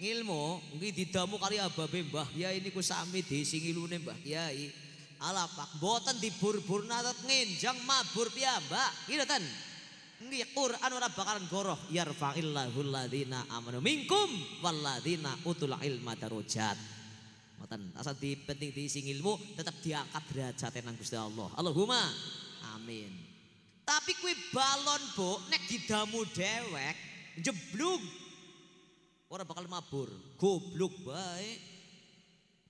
Speaker 1: ngilmu nggih didamu kali ababe Mbah Yai niku sami diisi ngilune Mbah Yai. Alapak mboten dibur-burna ngenjang mabur piyambak. Nggih mboten? Nggih Quran ora bakalan goroh yarfa'illahu alladzina amanu minkum walladzina utul ilma darajat. Ngoten asal penting diisi ilmu tetap diangkat derajate nang Gusti Allah. Allahumma amin. Tapi kuwi balon bu nek didamu dewek jeblug ora bakal mabur goblok bae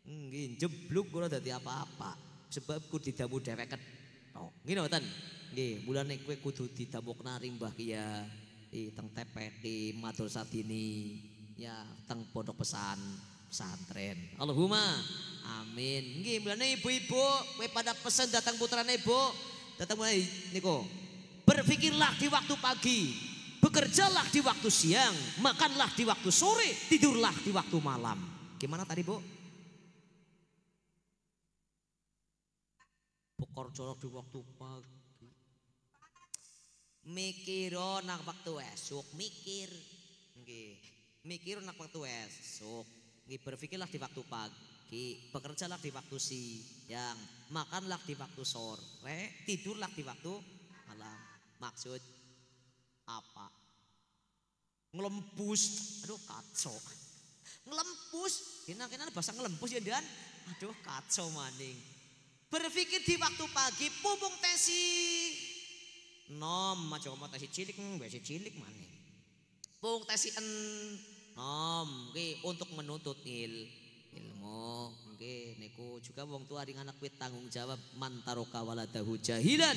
Speaker 1: Nggih, jebluk kula dadi apa-apa. Sebab ku didamu dhewek ketok. Nggih ngoten. Nggih, mulane kowe kudu didamu nari Mbah Kia. Teng TPK matur sadini ya teng pondok pesantren. Allahumma amin. Nggih, mulane ibu-ibu kowe pada pesen datang putrane Ibu. Datang mulai niku. Berpikirlah di waktu pagi, bekerjalah di waktu siang, makanlah di waktu sore, tidurlah di waktu malam. Gimana tadi Bu? Bekerjalah di waktu pagi. Mikiro nak waktu esok, mikir. Nggih. Mikir nak waktu esok. Nggih, berpikirlah di waktu pagi, bekerjalah di waktu siang, makanlah di waktu sore, tidurlah di waktu malam. Maksud apa? Ngelempus. Aduh kacau. Ngelempus. Kena bahasa ngelempus ya Dan. Aduh kacau maning. Berpikir di waktu pagi, pupung tesi nom, macam mau tesi cilik, biasa cilik maning. Pupung tesi nom, untuk menuntut ilmu. Niku juga wong tua ring anak wit tanggung jawab mantaroka waladahu jahilan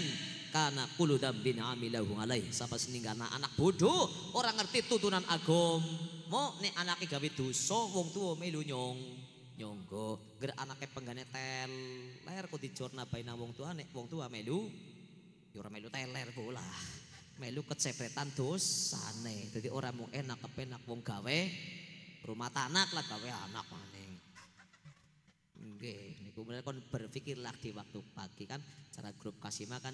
Speaker 1: kana kullu dzambin amilahu alaih. Sapa seninggalna anak bodoh orang ngerti tutunan agama nek anake gawe dosa wong tua melu nyonggo ger anake penggane teler kok dijorna baina wong tua nek wong tua melu ya ora melu teler bola melu kecepretan dosane. Dadi ora mung enak kepenak wong gawe rumah tanak lah gawe anak maning. Nggih, niku kon berpikirlah di waktu pagi kan cara grup Kasima kan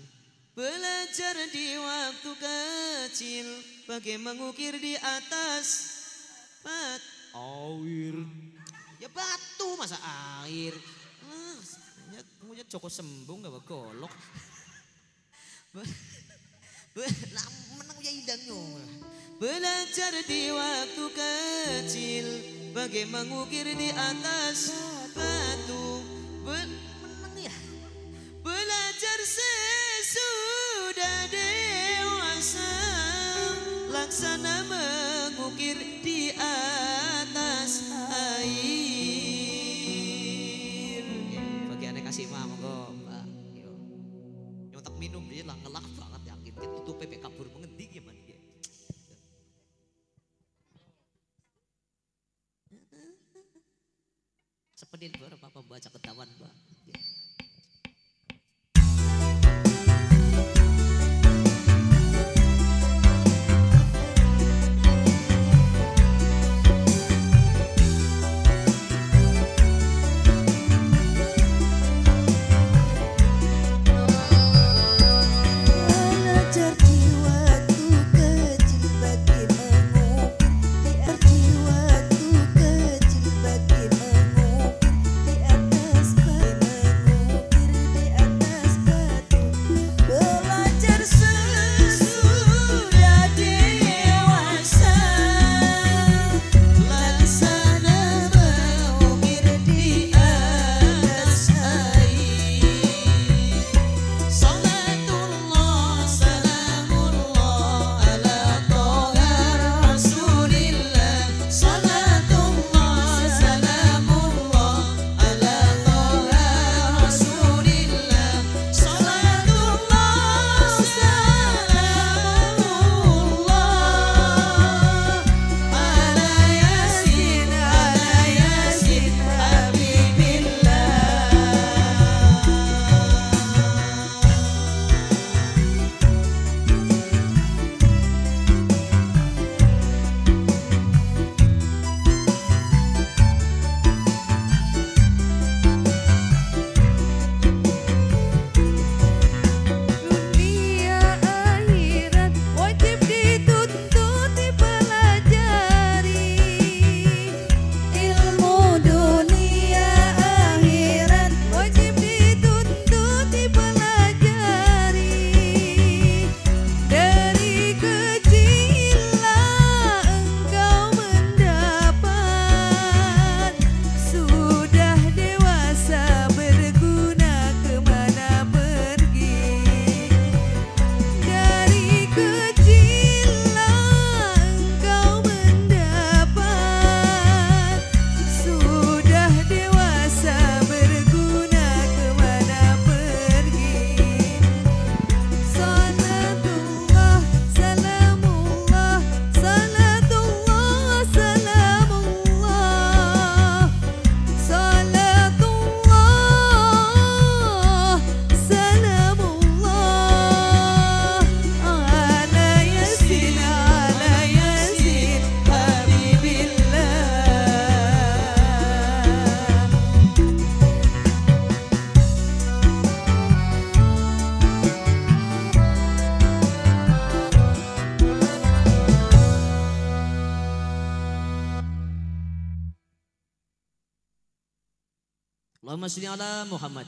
Speaker 1: belajar di waktu kecil bagai mengukir di atas air. Ya batu masa air. Punya Joko Sembung gak golok. Menang ya idangnya. Belajar di waktu kecil bagai mengukir di atas batu. Menang ya. Belajar sesudah dewasa laksana mengukir di atas air. Bagiannya kasih monggo Mbak. Yo. Nyotok minum dia lah ngelak banget yakin. Kita tutup PP kabur mengendi gimana ya. Sepedil berapa pembaca ketahuan Mbak.
Speaker 2: Di atas
Speaker 1: Allahumma sholli ala Muhammad.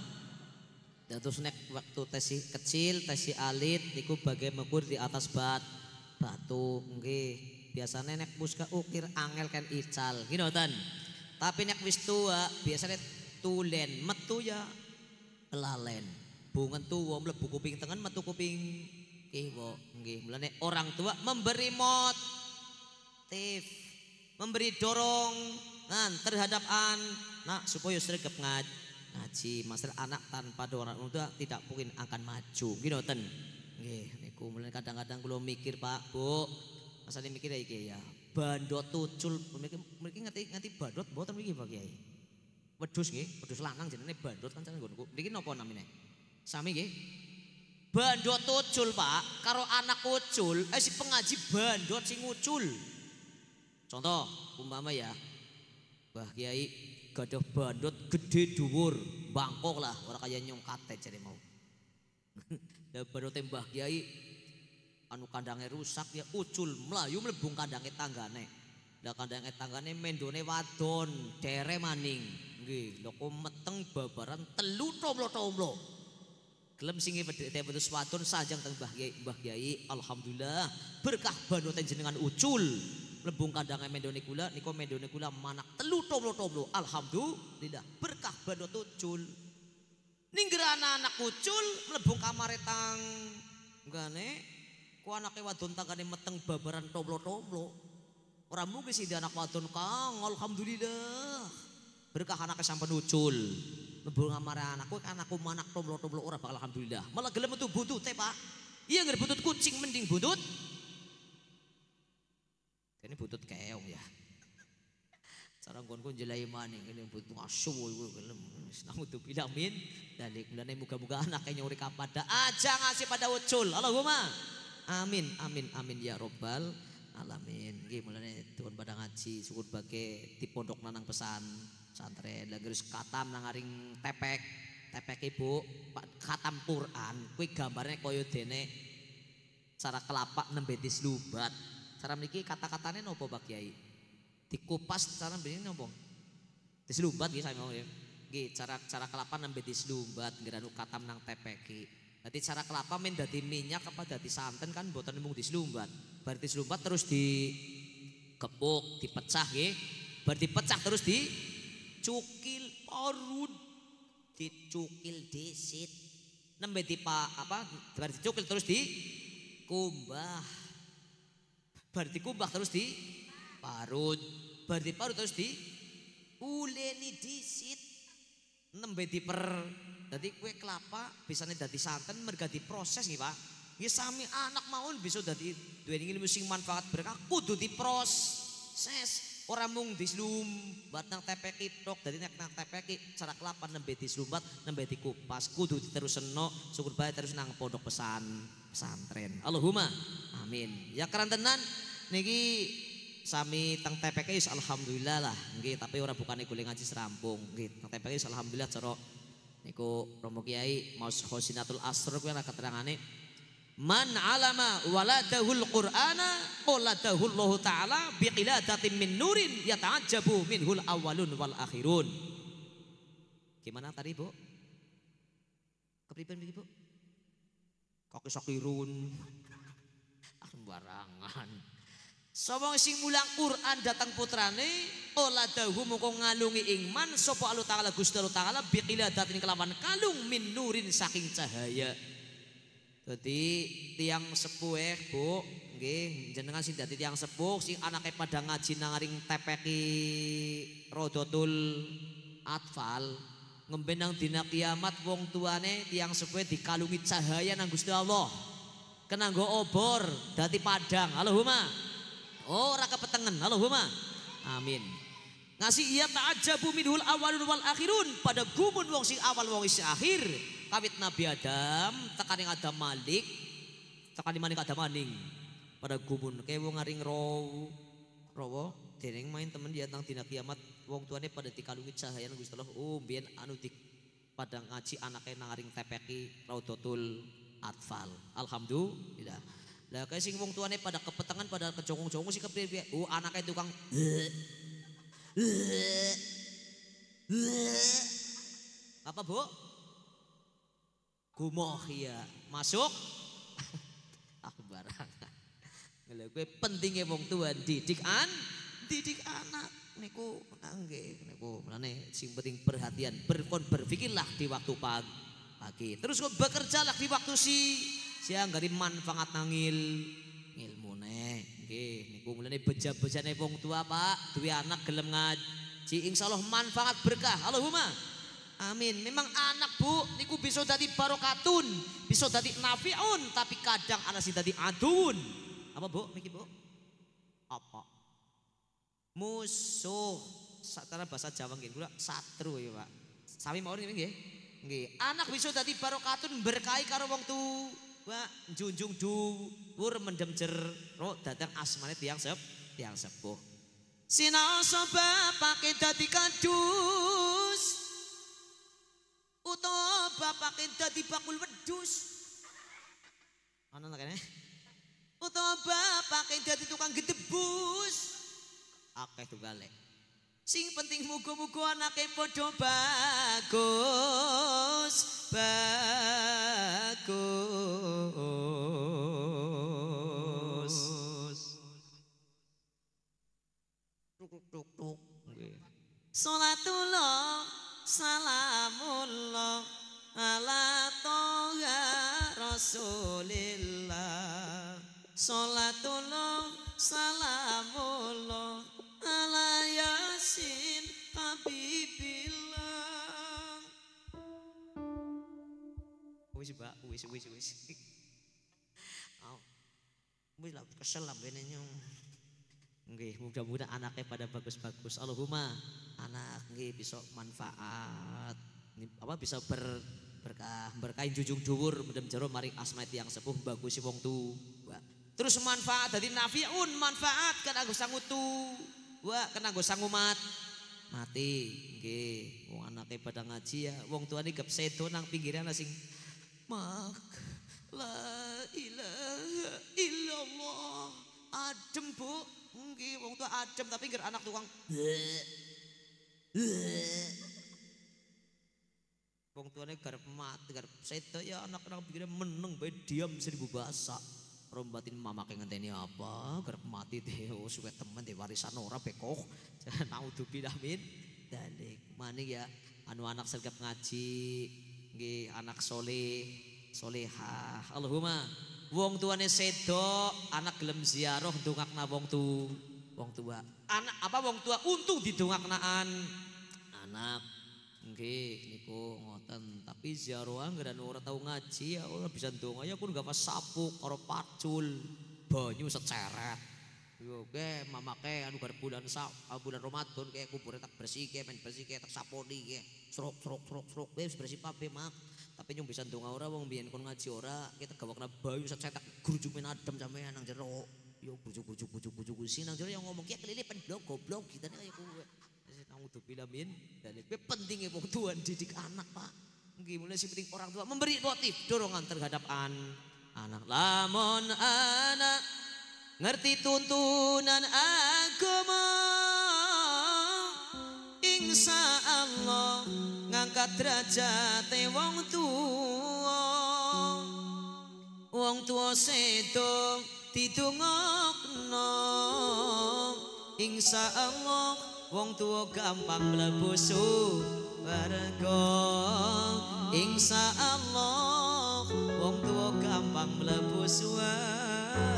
Speaker 1: Terus nek waktu tesi kecil, tesi alit niku bagai mekur di atas batu nggih. Biasanya nek muska ukir angel kan ical, ginotan. Tapi nek wis tua biasanya tulen metu ya kelalen. Bungan tuwa mlebu kuping tengen metu kuping kiwa. Nggih, mulane orang tua memberi motif, memberi dorongan terhadap anak supaya sregep ngaji. Masalah anak tanpa dorongan tua tidak mungkin akan maju. Ginoten. Nggih, niku mulane kadang-kadang kula mikir Pak, Bu, masane mikir iki ya. Bandot tucul mriki ngerti bandot mboten mriki Pak Kiai. Wedhus nggih, wedhus lanang jenenge bandot kan nggonku. Niki napa namine? Sami nggih. Bandot tucul Pak, karo anak ucul, si pengaji bandot sing ucul. Contoh umpama ya, Mbah Kiai gadah bandot gede dhuwur, bangkok lah, ora kaya nyong kate jare mau. Lah bandote Mbah Kiai anu kandange rusak ya ucul melayu mlebung kandange tanggane. Lah kandange tanggane mendone wadon, dere maning. Nggih, lho kok meteng babaran telu tomlo-tomlo. Gelem singi wedhus wadon sajang teng Mbah Kiai, alhamdulillah berkah bandote jenengan ucul. Mlebung kandange mendone kula nika mendone kula manak telu tomlo-tomlo. Alhamdulillah berkah bandot ucul. Ningger anak ucul mlebung kamare tanggane ku anake wadon tanggane meteng babaran tomlo-tomlo. Ora mungkin sih anak wadon Kang, alhamdulillah. Berkah anake sampean ucul. Mlebung kamare anakku anakku manak tomlo-tomlo ora bakal alhamdulillah. Malah gelem metu buntute, Pak. Iya nggih buntut kucing mending buntut. Ini buntut keong ya. Cara nggonku jelai maning ini buntut asu iku gelem. Naudzubillah min dalik. Mulane muga-muga anake nyuri kapada aja ngasih pada ucul. Allahumma amin amin amin ya robbal alamin. Nggih mulane tuwun pada ngaji syukur bage di pondok nanang pesan santren lagi terus katam nang aring tepek ibu Pak khatam Quran kuwi gambarnya kaya dene cara kelapak nembe dislubat. Cara mriki kata-katane napa Pak Kiai? Dikupas cara mriki napa? Dislubat nggih saya mau ya. Nggih cara kelapa nembe dislubat ngranu katam nang tepeki. Dadi cara kelapa men dadi minyak apa dadi santen kan mboten mung dislumbat. Bar dislumbat terus dikepuk, dipecah nggih. Bar dipecah terus dicukil parut, dicukil disit. Nembe bar dicukil terus dikumbah. Bar dikumbah terus diparut. Bar diparut terus diuleni disit. Nembe dadi kue kelapa bisane dadi santen merga diproses nggih Pak. Nggih sami anak mawon bisa dadi duweni ilmu sing manfaat berkah kudu diproses. Ora mung dislumbat nang tepeki tok. Dadi nek nang tepeki cara kelapa nembe dislumbat, nembe dikupas, kudu diterusno syukur bae terus nang pondok pesantren. Allahumma amin. Ya karantenan niki sami teng TPK wis alhamdulillah lah nggih tapi ora bukane golek ngaji serampung nggih teng TPK wis alhamdulillah cara niku Romo Kiai maos khosinatul asr kuwi ana keterangane man alama waladahul qur'ana qaladahul Allah taala biqiladatin min nurin yata'ajjabu minhul awwalun wal akhirun. Gimana tadi Bu? Kepriben iki Bu? Kok sakirun barangan. Sapa sing mulang Quran datang putrane oladahu mongko ngalungi ingman sapa Allah taala Gusti Allah taala biqiladatin kelawan kalung min nurin saking cahaya. Dadi tiang sepuh Bu, nggih jenengan sing dadi tiang sepuh sing anake pada ngaji nang aring tepeki Rodotul Atfal ngembe nang dina kiamat wong tuane tiang sepuh dikalungi cahaya nang Gusti Allah. Kena nggo obor dadi padang. Allahumma ora kepetengen. Allahumma amin. Ngasih iya ta'ajabu minhul awalun wal akhirun pada gumun wong sing awal wong sing akhir kawit Nabi Adam tekane Adam Malik tekane maning Adam maning pada gumun kaya wong ngaring rawa dereng main temen dia nang dina kiamat wong tuane pada dikalungi cahaya Gusti Allah. Oh mbiyen anu di padang ngaji anake nang ngaring tepeki Raudatul Atfal. Alhamdulillah. Lah kae sing wong tuane pada kepetengan pada kejongong-jongong sing kepriye? Oh anake tukang Apa Bu? Gumoh ya. Masuk. Aku barang. Lha kowe pentinge wong tua didik anak niku nggih niku menane sing penting perhatian berpikirlah di waktu pagi. Terus kok bekerjalah di waktu siang gari manfaat nangil ilmune nggih niku mulane beja-bejane wong tua Pak duwe anak gelem ngaji insyaallah manfaat berkah Allahumma amin. Memang anak Bu niku bisa dadi barokatun bisa dadi nafiun tapi kadang ana sing dadi adun. Apa Bu? Niki Bu? Apa? Musuh. Secara bahasa Jawa nggih kula satru ya Pak. Sami mawon nggih. Nggih. Anak bisa dadi barokatun berkahi karo wong tua, junjung dhuwur mendem jero datang asmane tiyang sepuh. Sinaosa bapake dadi kadus. Utawa bapake dadi bakul wedhus. Ana kene? Utawa bapake dadi tukang gedebus akeh tunggale sing penting muga-muga anake padha bagus tuk nggih salatullah salamullah ala toha rasulillah salatullah salamullah ala yasin habibillah. Wis Pak, wis. Wis lah kesel lah bene nyong. Nggih, mudah-mudahan anaknya pada bagus-bagus. Allahumma anak nggih bisa manfaat. Apa bisa berkain junjung dhuwur mendem jero maring asma tiyang sepuh bagus wong tua. Terus manfaat dari nafiun manfaat kan anggo sangu tua kan anggo sangu mati nggih wong anake pada ngaji ya wong tuane gep sedo nang pinggiran sing mak la ilaha illallah adem Bu nggih wong tua adem tapi ngger anak tukang wong tuane garep mati garep sedo ya anak-anak pinggiran meneng bae diam 1000 bahasa. Rombatin mama kayak ngenteni apa garap mati deh suwe temen deh warisan ora bekok naudzubillah min dalik maning ya anu anak sergap ngaji nggih anak solehah Allahumma wong tuane sedo anak gelem ziarah ndongakna wong tua anak apa wong tua untung didongaknaan anak nggih niku ngoten tapi ziarah ngran ora tau ngaji ya ora bisa ndonga ya pun gak pas sapuk karo pacul banyu seceret yo ke mamake anu garep bulan Ramadan kayak kubure tak bersihke men bersihke tak saponi ke srok wis bersih kabeh mak tapi nyung bisa ndonga ora wong biyen kon ngaji ora kita gawakna banyu secetak grujuk men adem sampean nang jero yo grujuk sing nang jero yang ngomong ki kelilipan goblok kita kaya kowe naudzubillah min dan itu pentingnya wong tua didik anak Pak nggih mulai sing penting orang tua memberi motif dorongan terhadap anak lamun anak ngerti tuntunan agama insya Allah ngangkat derajat wong tua sedo didongokno insya Allah wong tua gampang mlebu swarga insya Allah wong tua gampang mlebu swarga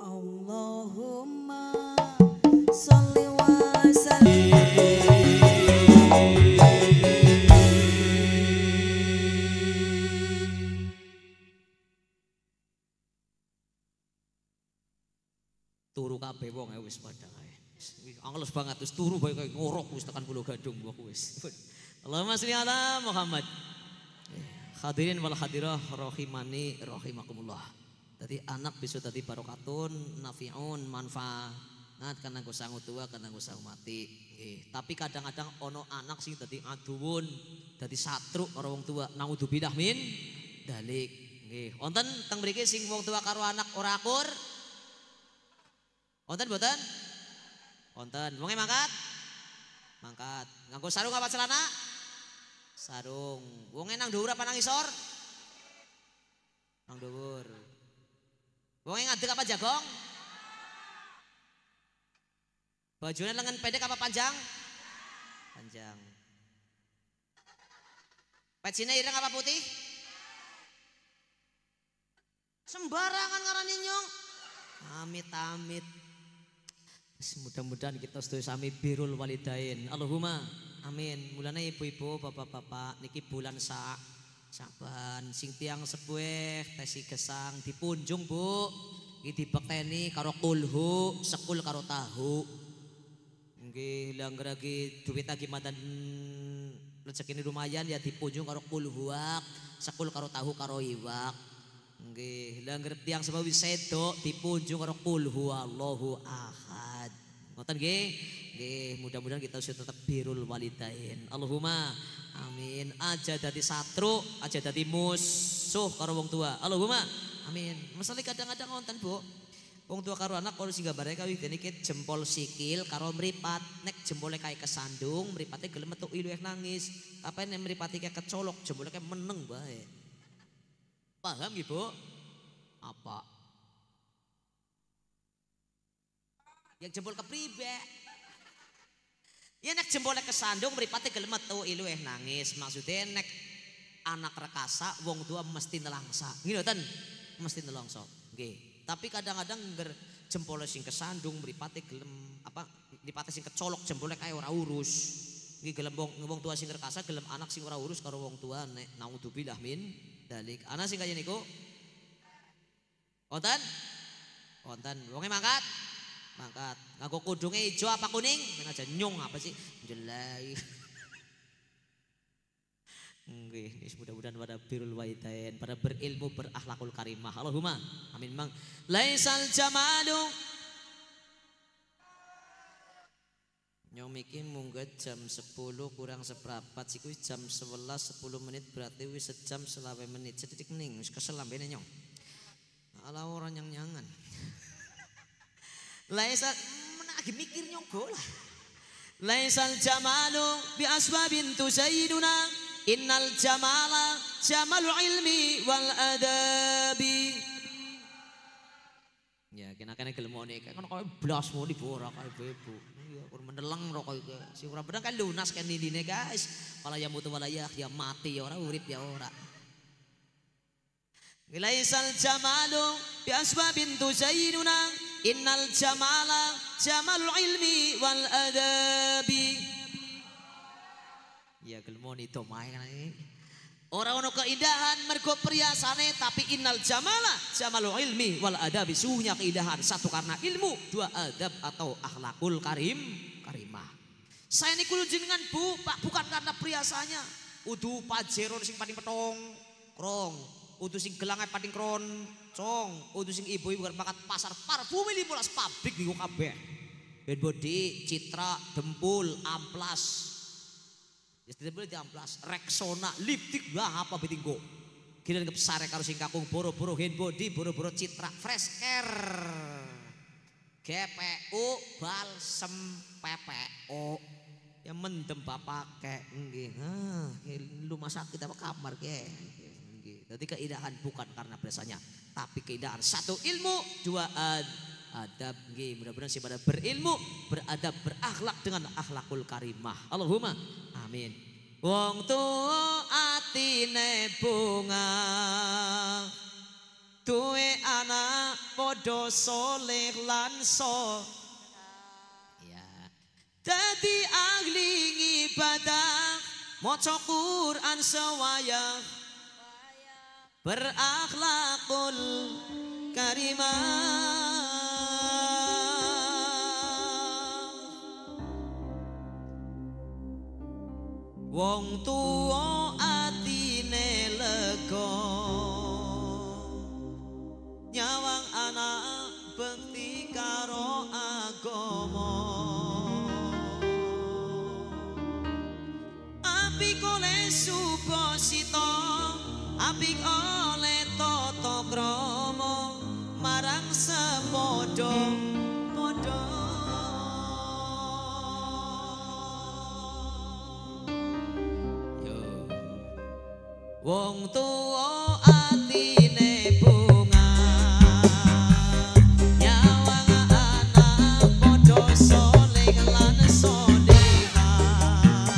Speaker 1: Allahumma sholli wa sallim turu kabeh wong wis padha ae. Angles banget wis turu bae kaya ngorok wis tekan Pulau Gadung wis. Allahumma sholli ala Muhammad. Hadirin wal hadirah rahimani rahimakumullah. Dadi anak bisa dadi barokatun, nafiun, manfaat karena nggo sangu tua, karena nggo sangu mati. Tapi kadang-kadang ono anak sing dadi aduwun, dadi satru karo wong tua. Naudzubillah min dalik. Nggih, wonten teng mriki sing wong tua karo anak ora akur? Wonten mboten? Wonten. Wonge mangkat? Mangkat. Nganggo sarung apa celana? Sarung. Wonge nang dhuwur apa nang isor? Nang dhuwur. Wonge ngadeg apa jagong? Bajunya lengan pendek apa panjang? Panjang. Pecine ireng apa putih? Sembarangan ngarani nyong. Amit-amit. Mudah-mudahan kita sedaya sami birrul walidain. Allahumma amin. Mulane ibu-ibu, bapak-bapak niki bulan Saban sing tiyang sepuh tesi gesang dipunjung, Bu. Iki dibekeni karo kulhu, sekul karo tahu. Nggih, langgeragi duit lagi madan rezekine lumayan ya dipunjung karo kulhuak, sekul karo tahu karo iwak. Nggih, langger tiyang sepuh sedok dipunjung karo kulhu Allahu ahad. Ngoten nggih? Nggih, mudah-mudahan kita sudah tetap birrul walidain. Allahumma amin. Aja dadi satru, aja dadi musuh karo wong tua. Allahumma amin. Masalah kadang-kadang wonten, Bu. Wong tua karo anak kalau sing gambare kawit niki jempol sikil karo mripat. Nek jempole kae kesandung, mripate gelem metu iluh nangis. Tapi nek mripate kae kecolok, jempole kae meneng bae. Paham nggih, Bu? Apa? Yang jempol kepribe? Ya nek jempolnya kesandung mripate gelem metu ilu nangis. Maksudnya nek anak rekasa wong tua mesti nelangsa. Nggih mboten? Mesti nelangsa. Nggih. Tapi kadang-kadang ngger jempolnya sing kesandung mripate gelem apa mripate sing kecolok jempolnya kae ora urus. Nggih gelem wong tua sing rekasa gelem anak sing ora urus karo wong tua nek naudzubillah min dalik. Ana sing kaya niku. Wonten? Wonten. Wonge mangkat? Mangkat. Nganggo kudunge ijo apa kuning? Men aja nyung apa sih? Jelai. Nggih, mudah-mudahan pada birrul walidain, pada berilmu berakhlakul karimah. Allahumma amin mang. Laisal jamalu. Nyong miki munggah jam 10 kurang seperempat siku jam 11 10 menit berarti wis sejam 20 menit. Sedidik ning wis kesel lambene nyong. Ala ora nyang-nyangan. Laisal lagi mikir nyong bola. Laisal jamalu bi asbabin tusayyiduna innal jamala jamalul ilmi wal adabi. Ya kena-kena gelem nek kan koyo blas muni ora kae ibu. Iya kur mendeleng ro koyo sing ora bener kan lunas kan diline guys. Wala ya mutu wala ya mati ya ora urip ya ora. Laisal jamalu bi asbabin tusayyiduna innal jamala jamalul ilmi wal adabi. Ya gelmoni to mae kan iki. Ora ono keindahan mergo perhiasane tapi innal jamala jamalul ilmi wal adabi. Suhunya keindahan satu karena ilmu, dua adab atau akhlakul karimah. Saya niku jenengan Bu, Pak bukan karena perhiasannya. Udu pajero sing paling petong krong. Udu sing gelange pating kroncong, udu sing ibu-ibu bakat pasar parfum 15 pabrik niku kabeh. Bed body, Citra, Dempul, Amplas. Ya Dempul di Amplas, Rexona, liptik wah apa betinggo. Kiran kepesare karo sing kakung boro-boro hand body, boro-boro Citra, fresh care. GPU balsem PPO. Ya mendem bapak kek nggih. Rumah sakit apa kamar kek. Jadi keindahan bukan karena biasanya, tapi keindahan satu ilmu, dua adab. Mudah-mudahan si pada berilmu, beradab, berakhlak dengan akhlakul karimah. Allahumma amin. Wong tuwa atine bunga, duwe anak padha saleh lan ya. Dadi ahli ibadah, maca Quran sewayah. Berakhlakul karimah. Wong tuwa atine lega, nyawang anak bekti karo agama. Apik oleh supasita, apik oleh tata krama,
Speaker 2: 'Podo-podo
Speaker 1: Wong tuwa atine bunga nyawang anak padha soleh lan solehah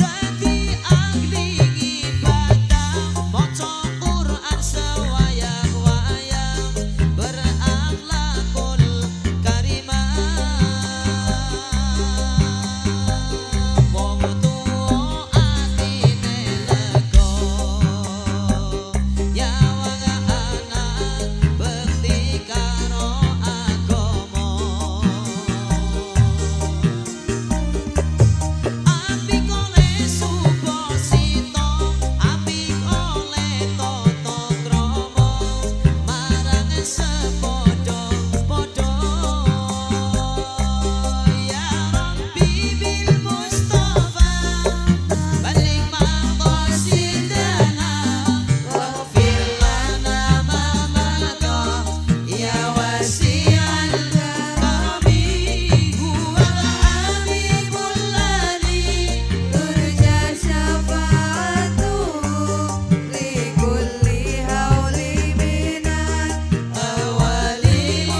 Speaker 1: dadi ahli ibadah maca Quran sewayang-wayang berakhlakul karimah wong tuwa atine lega nyawang anak bekti karo agama apik oleh suposito apik oleh tata krama marang sepadha-padha ya Rabbi bil Mustafa balik maqasidana waghfir lana ma mada ya wasi'al karami huwal habibul ladzi turja syafa'atuhu likulli hauli minal awwalil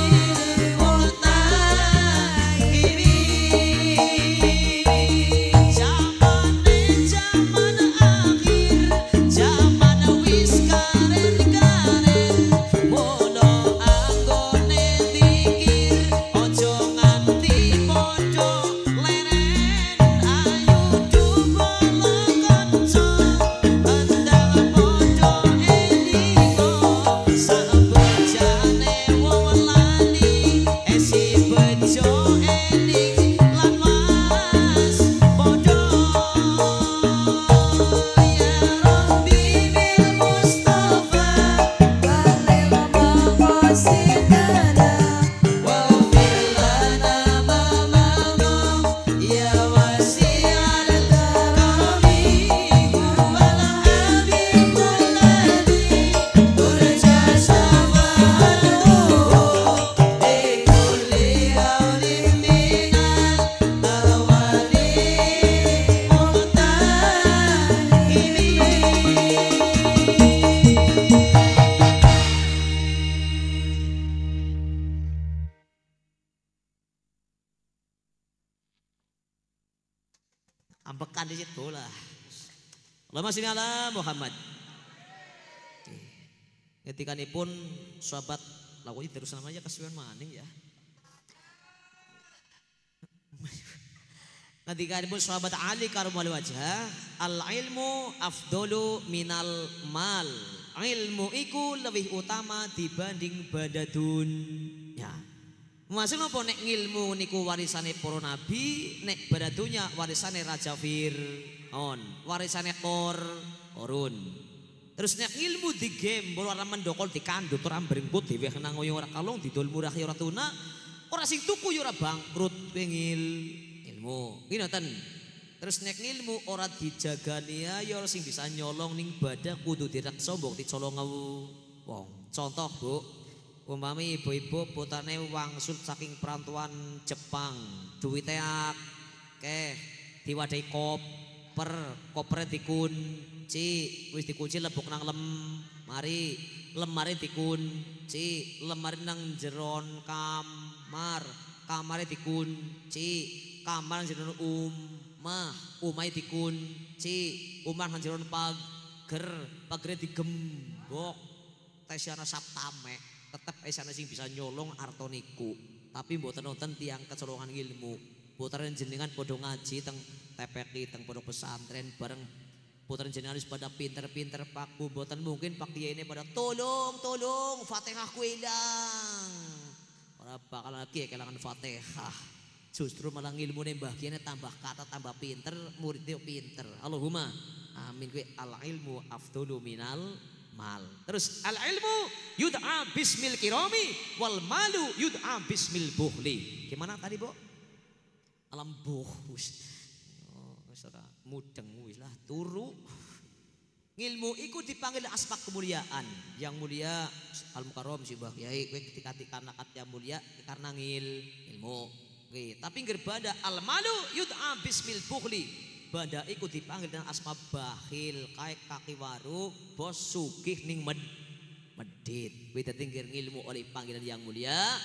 Speaker 1: muhtahimin zaman akhir zaman wis karen-karen mula anggone dikir aja nganti padha leren ayo dumala kanca endang padha elinga sabejane wong lali esi bejo eling lan mas padha ya Rabbi bil Mustafa balil maqasidana waghfir lana ma mada ya wasi'al karami huwal habibul ladzi turja syafa'atuhu likulli haulin minal awwalil muhtahimin ambekan di situ lah. Allahumma sholli ala Muhammad. Ketikanipun sahabat lakunya terus namanya kasihan maning ya. Ketikanipun sahabat Ali karomul wajah al ilmu afdolu minal mal. Ilmu iku lebih utama dibanding badadun. Ya. Masih nopo nek ngilmu niku warisane para nabi, nek badadunya warisane Raja Fir'aun, warisane Korun. Terus nek ilmu digem ora mendokol dikandut ora mbrengkut dhewe nang ngoyo ora kalong didol murah ya ora tuna, ora sing tuku ya ora bangkrut pengil ilmu. Iki ngoten. Terus nek ilmu ora dijagani ya ora sing bisa nyolong ning badak kudu direksa mbok dicolong wong. Contoh, Bu. Umpami ibu-ibu putrane wangsul saking perantauan Jepang, duwite akeh, diwadahi kopere dikunci, wis dikunci lebok nang lemari, lemari dikunci, lemari nang jeron kamar, kamare dikunci, kamar nang jeron omah dikunci, omah nang jeron pager, pagere digembok, tesyana saptame. Tetap esana sing bisa nyolong arto niku tapi mboten nonton tiang kecolongan ilmu putaran jenengan padha ngaji teng TPQ teng pondok pesantren bareng putaran jenengan wis pada pinter-pinter Pak Bu mboten mungkin Pak Kiai ini pada tolong Fatihah ku ilang ora bakal lagi kelangan Fatihah justru malah ilmune Mbah Kiai tambah kata tambah pinter muridnya pinter Allahumma amin kuwi al ilmu afdalu minal mal. Terus al ilmu yud'a bismil kirami wal malu yud'a bismil bukhli. Gimana tadi, Bu? Alam bukhus. Oh, saudara mudeng wis lah turu. Ngilmu iku dipanggil asbab kemuliaan. Yang mulia al mukarram si Mbah Kiai kowe ketika anak yang mulia karena ilmu. Oke, tapi ngerbada al malu yud'a bismil bukhli. banda iku dipanggil dengan asma bakhil kae kaki waru bos sugih ning medit. Kuwi dadi ngilmu oleh panggilan yang mulia,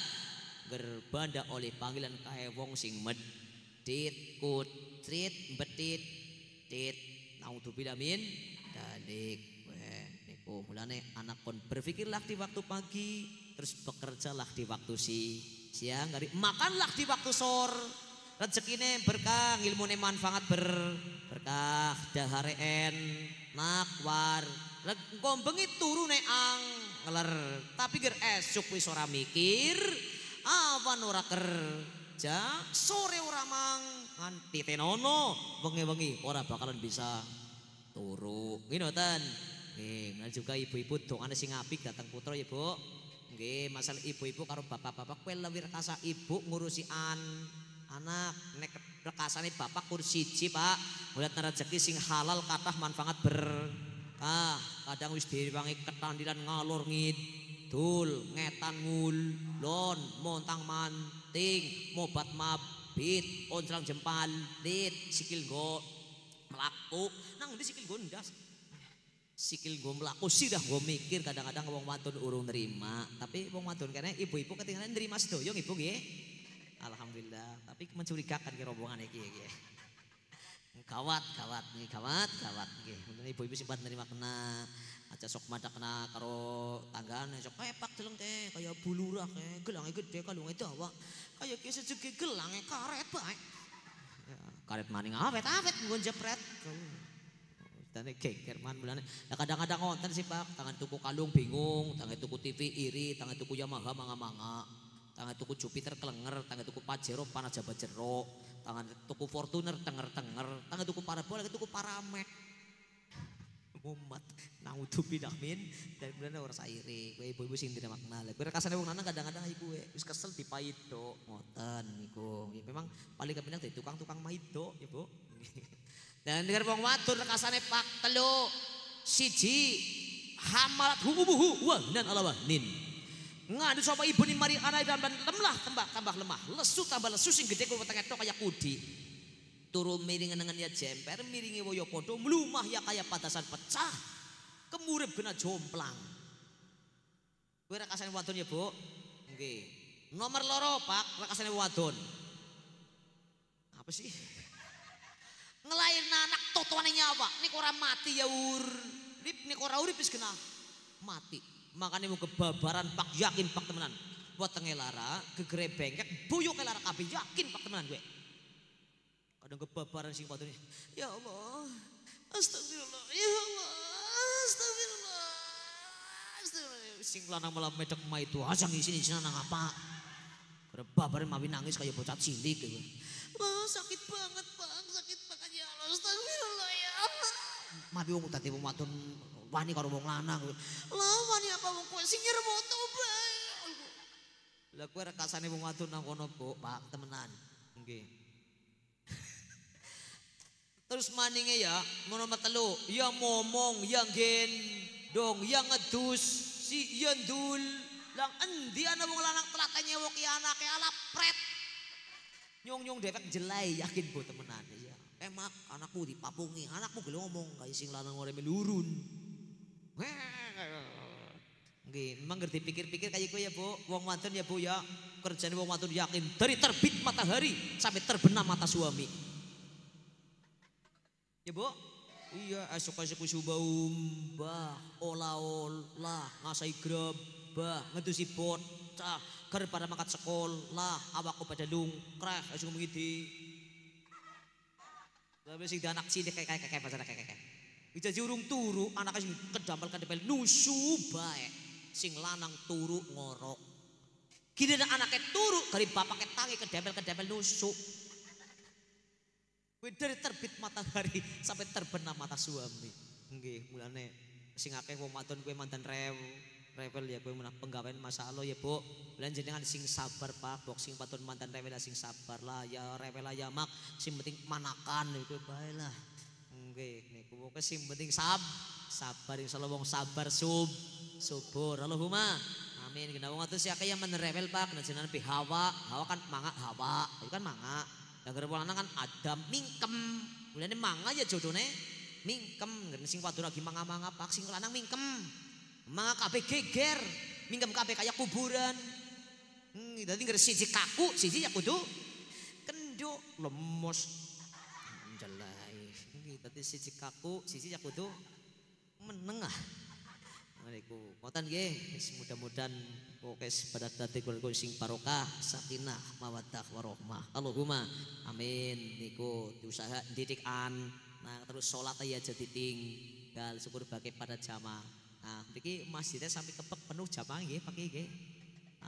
Speaker 1: berbanda oleh panggilan kae wong sing medit, kutrit, betit, tit. Naudzubillah min dalik. Niku mulane anak kon berpikirlah di waktu pagi, terus bekerjalah di waktu siang, makanlah di waktu sore. Rezekine berkah, ilmune manfaat berkah, dahare nakwar. Engko bengi turu nek angler, tapi ger esuk wis ora mikir, awan ora kerja, sore ora mangan, titenono wengi-wengi ora bakalan bisa turu. Nggih ngoten. Nggih, menawi juga ibu-ibu dongane sing apik datang putra ya, Bu. Nggih, masalah ibu-ibu karo bapak-bapak kowe luwih rekasa ibu ngurusi anak, nek rekasane bapak kursi siji, Pak. Melihat rezeki sing halal kathah manfaat berkah. Kadang wis diwangi ketandilan ngalor ngidul, ngetan ngulon, montang manting, mobat mabit, onjlang jempalit, sikil go melaku. Nang ndi sikil go ndas? Sikil gue melaku sih dah gue mikir kadang-kadang wong wadon urung nerima, tapi wong wadon kene ibu-ibu ketinggalan nerima sedoyo ibu nggih. Alhamdulillah, tapi mencurigakan ke rombongan iki nggih. Gawat nih, gawat nggih. Mungkin ibu-ibu simpan nerima kena aja sok madak kena karo tanggane sok pak deleng teh kaya bulurah gelange gede kalunge dawa. Kaya ki sejege gelange karet bae. Ya, karet maning awet-awet nggon jepret. Dan geger man mulane. Ya kadang-kadang ngonten sih Pak, tangan tuku kalung bingung, tangan tuku TV iri, tangan tuku Yamaha manga-manga, tangan tuku Jupiter kelenger, tangan tuku Pajero panas jabat jero, tangan tuku Fortuner tenger-tenger, tangan tuku Parabola, tuku Paramek. Mumet naudzubillah min dan mulane ora saire. Kowe ibu-ibu sing tidak makna. Kowe rekasane wong lanang kadang-kadang iku wis kesel dipaido. Ngoten niku. Ya memang paling kepenak dari tukang-tukang maido ya, Bu. Dan dengar wong wadon rekasane Pak telu siji hamalat hubuhu wa nan ala wahnin. Ngadu sapa ibu ni mari anak dan lemah tambah lemah. Lesu tambah lesu sing gede kuwi wetenge tok kaya kudi. Turu miring dengan ya jemper miringi woyo podo melumah ya kaya patasan pecah. Kemurip kena jomplang. Kowe rekasane wadon ya, Bu? Nggih. Nomor loro Pak rekasane wadon. Apa sih? Ngelahirin anak totoane nyawa nek ora mati ya urip nek ora urip wis kena mati. Makane mau kebabaran Pak yakin Pak temenan. Wetenge lara gegere bengkek buyuk ke lara kabeh yakin Pak temenan gue. Kadang kebabaran sing wadon. Ya Allah. Astagfirullah. Ya Allah. Astagfirullah. Astagfirullah. Sing lanang malah medek ma itu aja ngisi nang apa. Kebabaran mawi nangis kayak bocah cilik gitu. Wah, sakit banget Bang, sakit banget ya Allah. Astagfirullah ya Allah. Mabi wong tadi wong wadon wani karo wong lanang. Lah wani apa wong kowe sing nyermoto bae. Lah kowe rekasane wong wadon nang kono, Bu, Pak, temenan. Nggih. Terus maninge ya, nomor telu, ya momong, ya gendong, ya ngedus, si ya ndul. Lang endi ana wong lanang telatane wong ki anake ala pret. Nyong dewek jelai yakin Bu temenan ya. Emak anakmu dipapungi, anakmu gele ngomong kaya sing lanang ora melurun. Nggih, memang ngerti pikir-pikir kayak kowe ya, Bu. Wong wadon ya, Bu ya. Kerjane wong wadon yakin dari terbit matahari sampai terbenam mata suami. Ya, Bu. Iya, esuk-esuk subaum, olah ngasai grabah, ngedusi bocah, ker pada makat sekolah, awakku pada lungkreh, esuk ngomong iki. Tapi sing anak cilik kayak pasar kayak. Bisa urung turu, anaknya sing kedamel nusu bae. Sing lanang turu ngorok. Kini anaknya turu, dari bapaknya tangi kedamel nusu. Dari terbit matahari sampai terbenam mata suami. Nggih, mulane sing akeh wong wadon kowe mantan rewel ya kowe menang penggawean masalah ya, Bu. Lan jenengan sing sabar Pak, boxing patun mantan rewel sing sabar lah ya rewel ya mak, sing penting manakan itu bae lah. Nggih, niku pokoke sing penting sabar insyaallah wong sabar subur. Allahumma amin. Kena wong atus akeh yang menerewel Pak, kena jenengan Hawa kan manga Hawa, itu kan manga. Yang gerwalana kan Adam mingkem
Speaker 2: Mulane manga ya jodone mingkem, sing wadon lagi manga-manga pak, sing lanang mingkem. Manga kabeh geger, mingkem kabeh kayak kuburan. Dadi ngger siji kaku, siji ya kudu kenduk lemos. Jelai. Dadi siji kaku, siji ya kudu menengah. Niku ngoten nggih, mudah-mudahan pokoknya pada dadi keluarga sing barokah, sakinah, mawaddah warahmah. Allahumma amin. Niku diusaha didikan. Nah terus sholat ya jadi tinggal syukur bagi pada jamaah. Nah mriki masjidnya sampai kepek penuh jamaah nggih pakai nggih.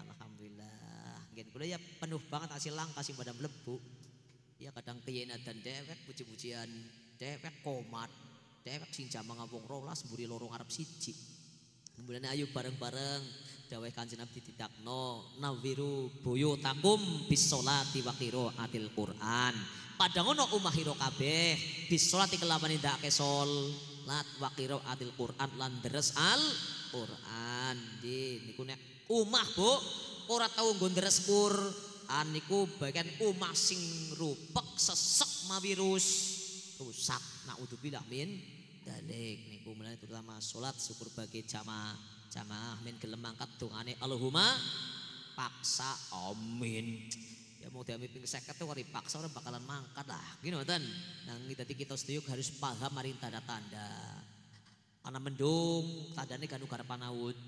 Speaker 2: Alhamdulillah. Nggih kula ya penuh banget hasil langkah sing pada mlebu. Ya kadang keyena dan dewek puji-pujian, dewek komat, dewek sing jamaah wong 12 mburi loro ngarep siji. Kemudian ayo bareng-bareng dawuh Kanjeng Nabi didakno nawiru buyutakum bisolati wa qiraatil Qur'an. Padang ono omah ira kabeh bisolati kelawan ndake salat wa qiraatil Qur'an lan deres al Qur'an. Niku nek omah Bu ora tau nggo deres Qur'an niku bagian omah sing rupek sesek mawirus rusak. Naudzubillah min dalik niku mulai terutama salat syukur bagi jamaah min gelem angkat dongane Allahumma paksa amin. Ya mau diambil ping 50 tuh kali paksa orang bakalan mangkat lah. Gini mboten. Nah dadi kita sedaya harus paham maring tanda-tanda. Ana mendung tandane kanu garap anaud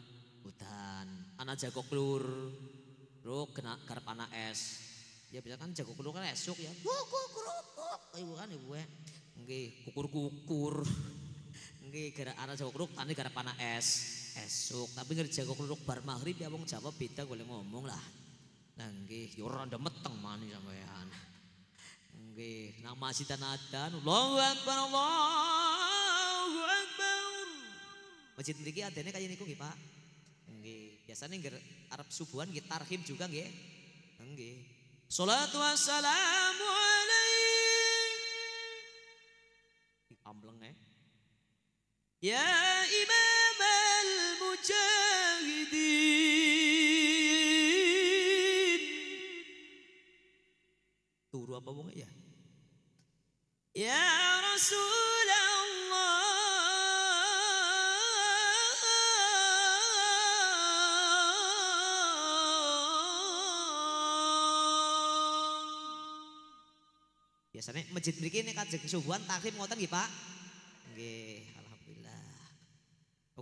Speaker 2: hutan. Ana jago klur ro kena garap ana es. Ya bisa kan jago klur kan esuk ya. Kukur ibu kan ibu nggih kukur-kukur. Nggih gara ana jago kluruk tane gara pana esuk tapi ngerti jago kluruk bar maghrib ya wong Jawa beda golek ngomong lah. Nah nggih yo ora meteng mani sampean. Nggih nang masjid adzan Allahu Akbar Allahu Akbar. Masjid mriki adene kaya niku nggih Pak. Nggih biasane ngger arep subuhan nggih tarhim juga nggih. Nggih. Sholatu wassalamu alaihi. Ambleng Ya Imam al-Mujahidin. Turu apa wong ya? Ya Rasulullah. Biasanya masjid mriki nek kajeng subuhan takhim ngoten nggih Pak. Nggih.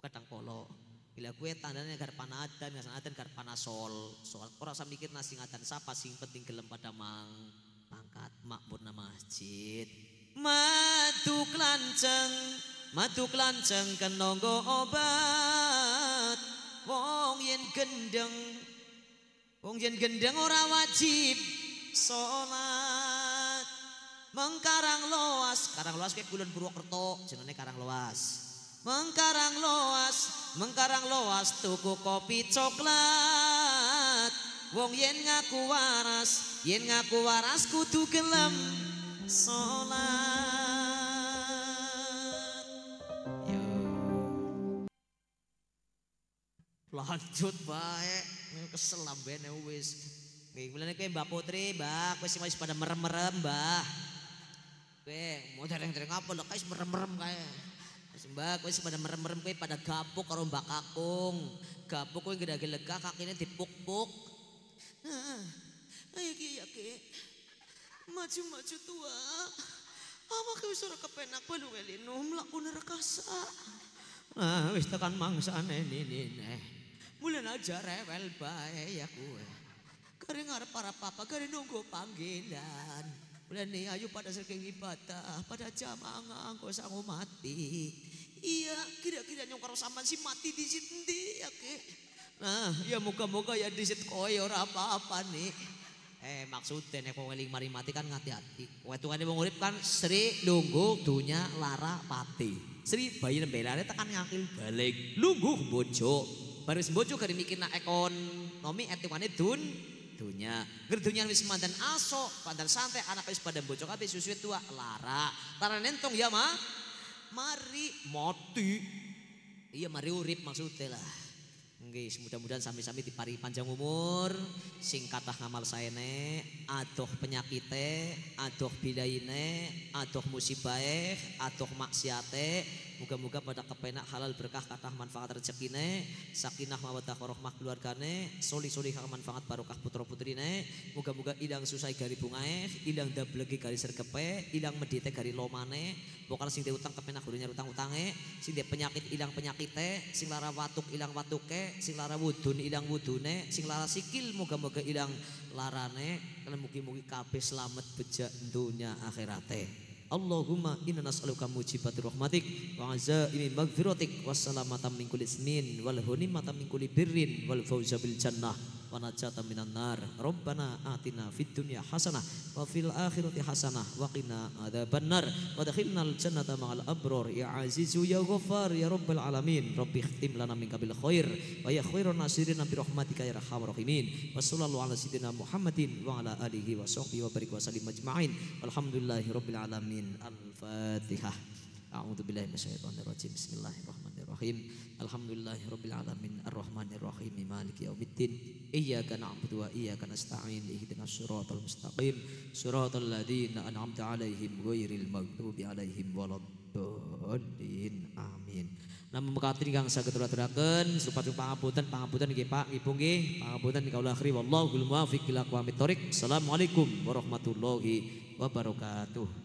Speaker 2: Kadang polo bila gue tandanya gar panadan nggak adan gar panasol soal orang usah mikir nasi ngadan siapa sing penting gelem pada mangkat makmur nama masjid madu klanceng kenonggo obat wong yen gendeng ora wajib sholat mengkarang loas kayak Kulon Purwokerto jenenge Karang Loas. Mengkarang loas tuku kopi coklat wong yen ngaku waras kudu gelem salat. Yo lanjut bae kesel lambene wis nggih mulane kowe Mbak Putri Mbak kowe sing wis pada merem-merem Mbah kowe mau dereng-dereng apa lho wis merem-merem kae Mbak, kowe pada merem-merem kowe pada gapuk karo Mbak Kakung. Gapuk kowe gedhe lega kakine dipuk-puk. Nah, ayo ki ya ki. Maju-maju tua. Awake wis ora kepenak kowe luweli mlaku nerekasa. Nah, wis tekan mangsane nene. Mulane aja rewel bae ya kowe. Kare ngarep para papa, kare nunggu panggilan. Mulane ayo pada saking ibadah, pada jamaah engko sangu mati. Iya, kira-kira nyong karo sampean si mati di sini ya ke. Nah, ya moga-moga ya di situ kowe ora apa-apa nih. Maksudnya nek wong eling mari mati kan ngati-ati. Wetungane wong urip kan Sri lungguh dunya lara pati. Sri bayi nembelane tekan ngakil balik. Lungguh bojo. Baris bojo kari mikir nak ekonomi etungane dunya. Gerdunya wis mandan aso, pandan santai anak wis pada bojo kabeh susu tua lara. Lara nentong ya mari mati. Iya mari urip maksudnya lah. Nggih, mudah-mudahan sami-sami dipari panjang umur, sing kathah ngamal saene, adoh penyakite, adoh bilaine, adoh musibahe, adoh maksiate. Muga-muga pada kepenak halal berkah kathah manfaat rezekine, sakinah mawaddah warahmah keluargane, soli-soli manfaat barokah putra putrine. Muga-muga ilang susah gari bungae, ilang dablegi gari sergepe, ilang medite gari lomane. Pokoknya sing utang kepenak gurunya utang-utange, sing penyakit ilang penyakite, sing lara watuk ilang watuke, sing lara wudun ilang wudune, sing lara sikil muga-muga ilang larane. Kalian mugi-mugi kabeh selamat bejak dunya akhirate. Allahumma inna nas'aluka mujibati rahmatik wa azaimi maghfiratik wassalamata min kulli ismin wal hunimata min kulli birrin wal fawza bil jannah wa najata minan nar. Rabbana atina fid dunya hasanah wa fil akhirati hasanah wa qina adzabannar wa adkhilnal jannata ma'al abrar ya azizu ya ghaffar ya rabbal alamin. Rabbi khtim lana minka bil khair wa ya khairun nasirin bi rahmatika ya arhamar rahimin. Wa sallallahu ala sayyidina Muhammadin wa ala alihi wa sahbihi wa barik wa sallim ajma'in. Walhamdulillahi rabbil alamin. Al-Fatihah. A'udzu billahi minasyaitonir rajim. Bismillahirrahmanirrahim. Alhamdulillahirabbil alamin arrahmanir rahim maliki yaumiddin. Iyyaka na'budu wa iyyaka nasta'in. Ihdinas siratal mustaqim. Siratal ladzina an'amta 'alaihim ghairil maghdubi 'alaihim waladdallin. Amin. Nama mekaten ingkang saged aturaken supados pangapunten nggih Pak, Ibu nggih. Pangapunten kaula akhiri wallahul muwaffiq ila aqwamit thoriq. Assalamualaikum warahmatullahi wabarakatuh.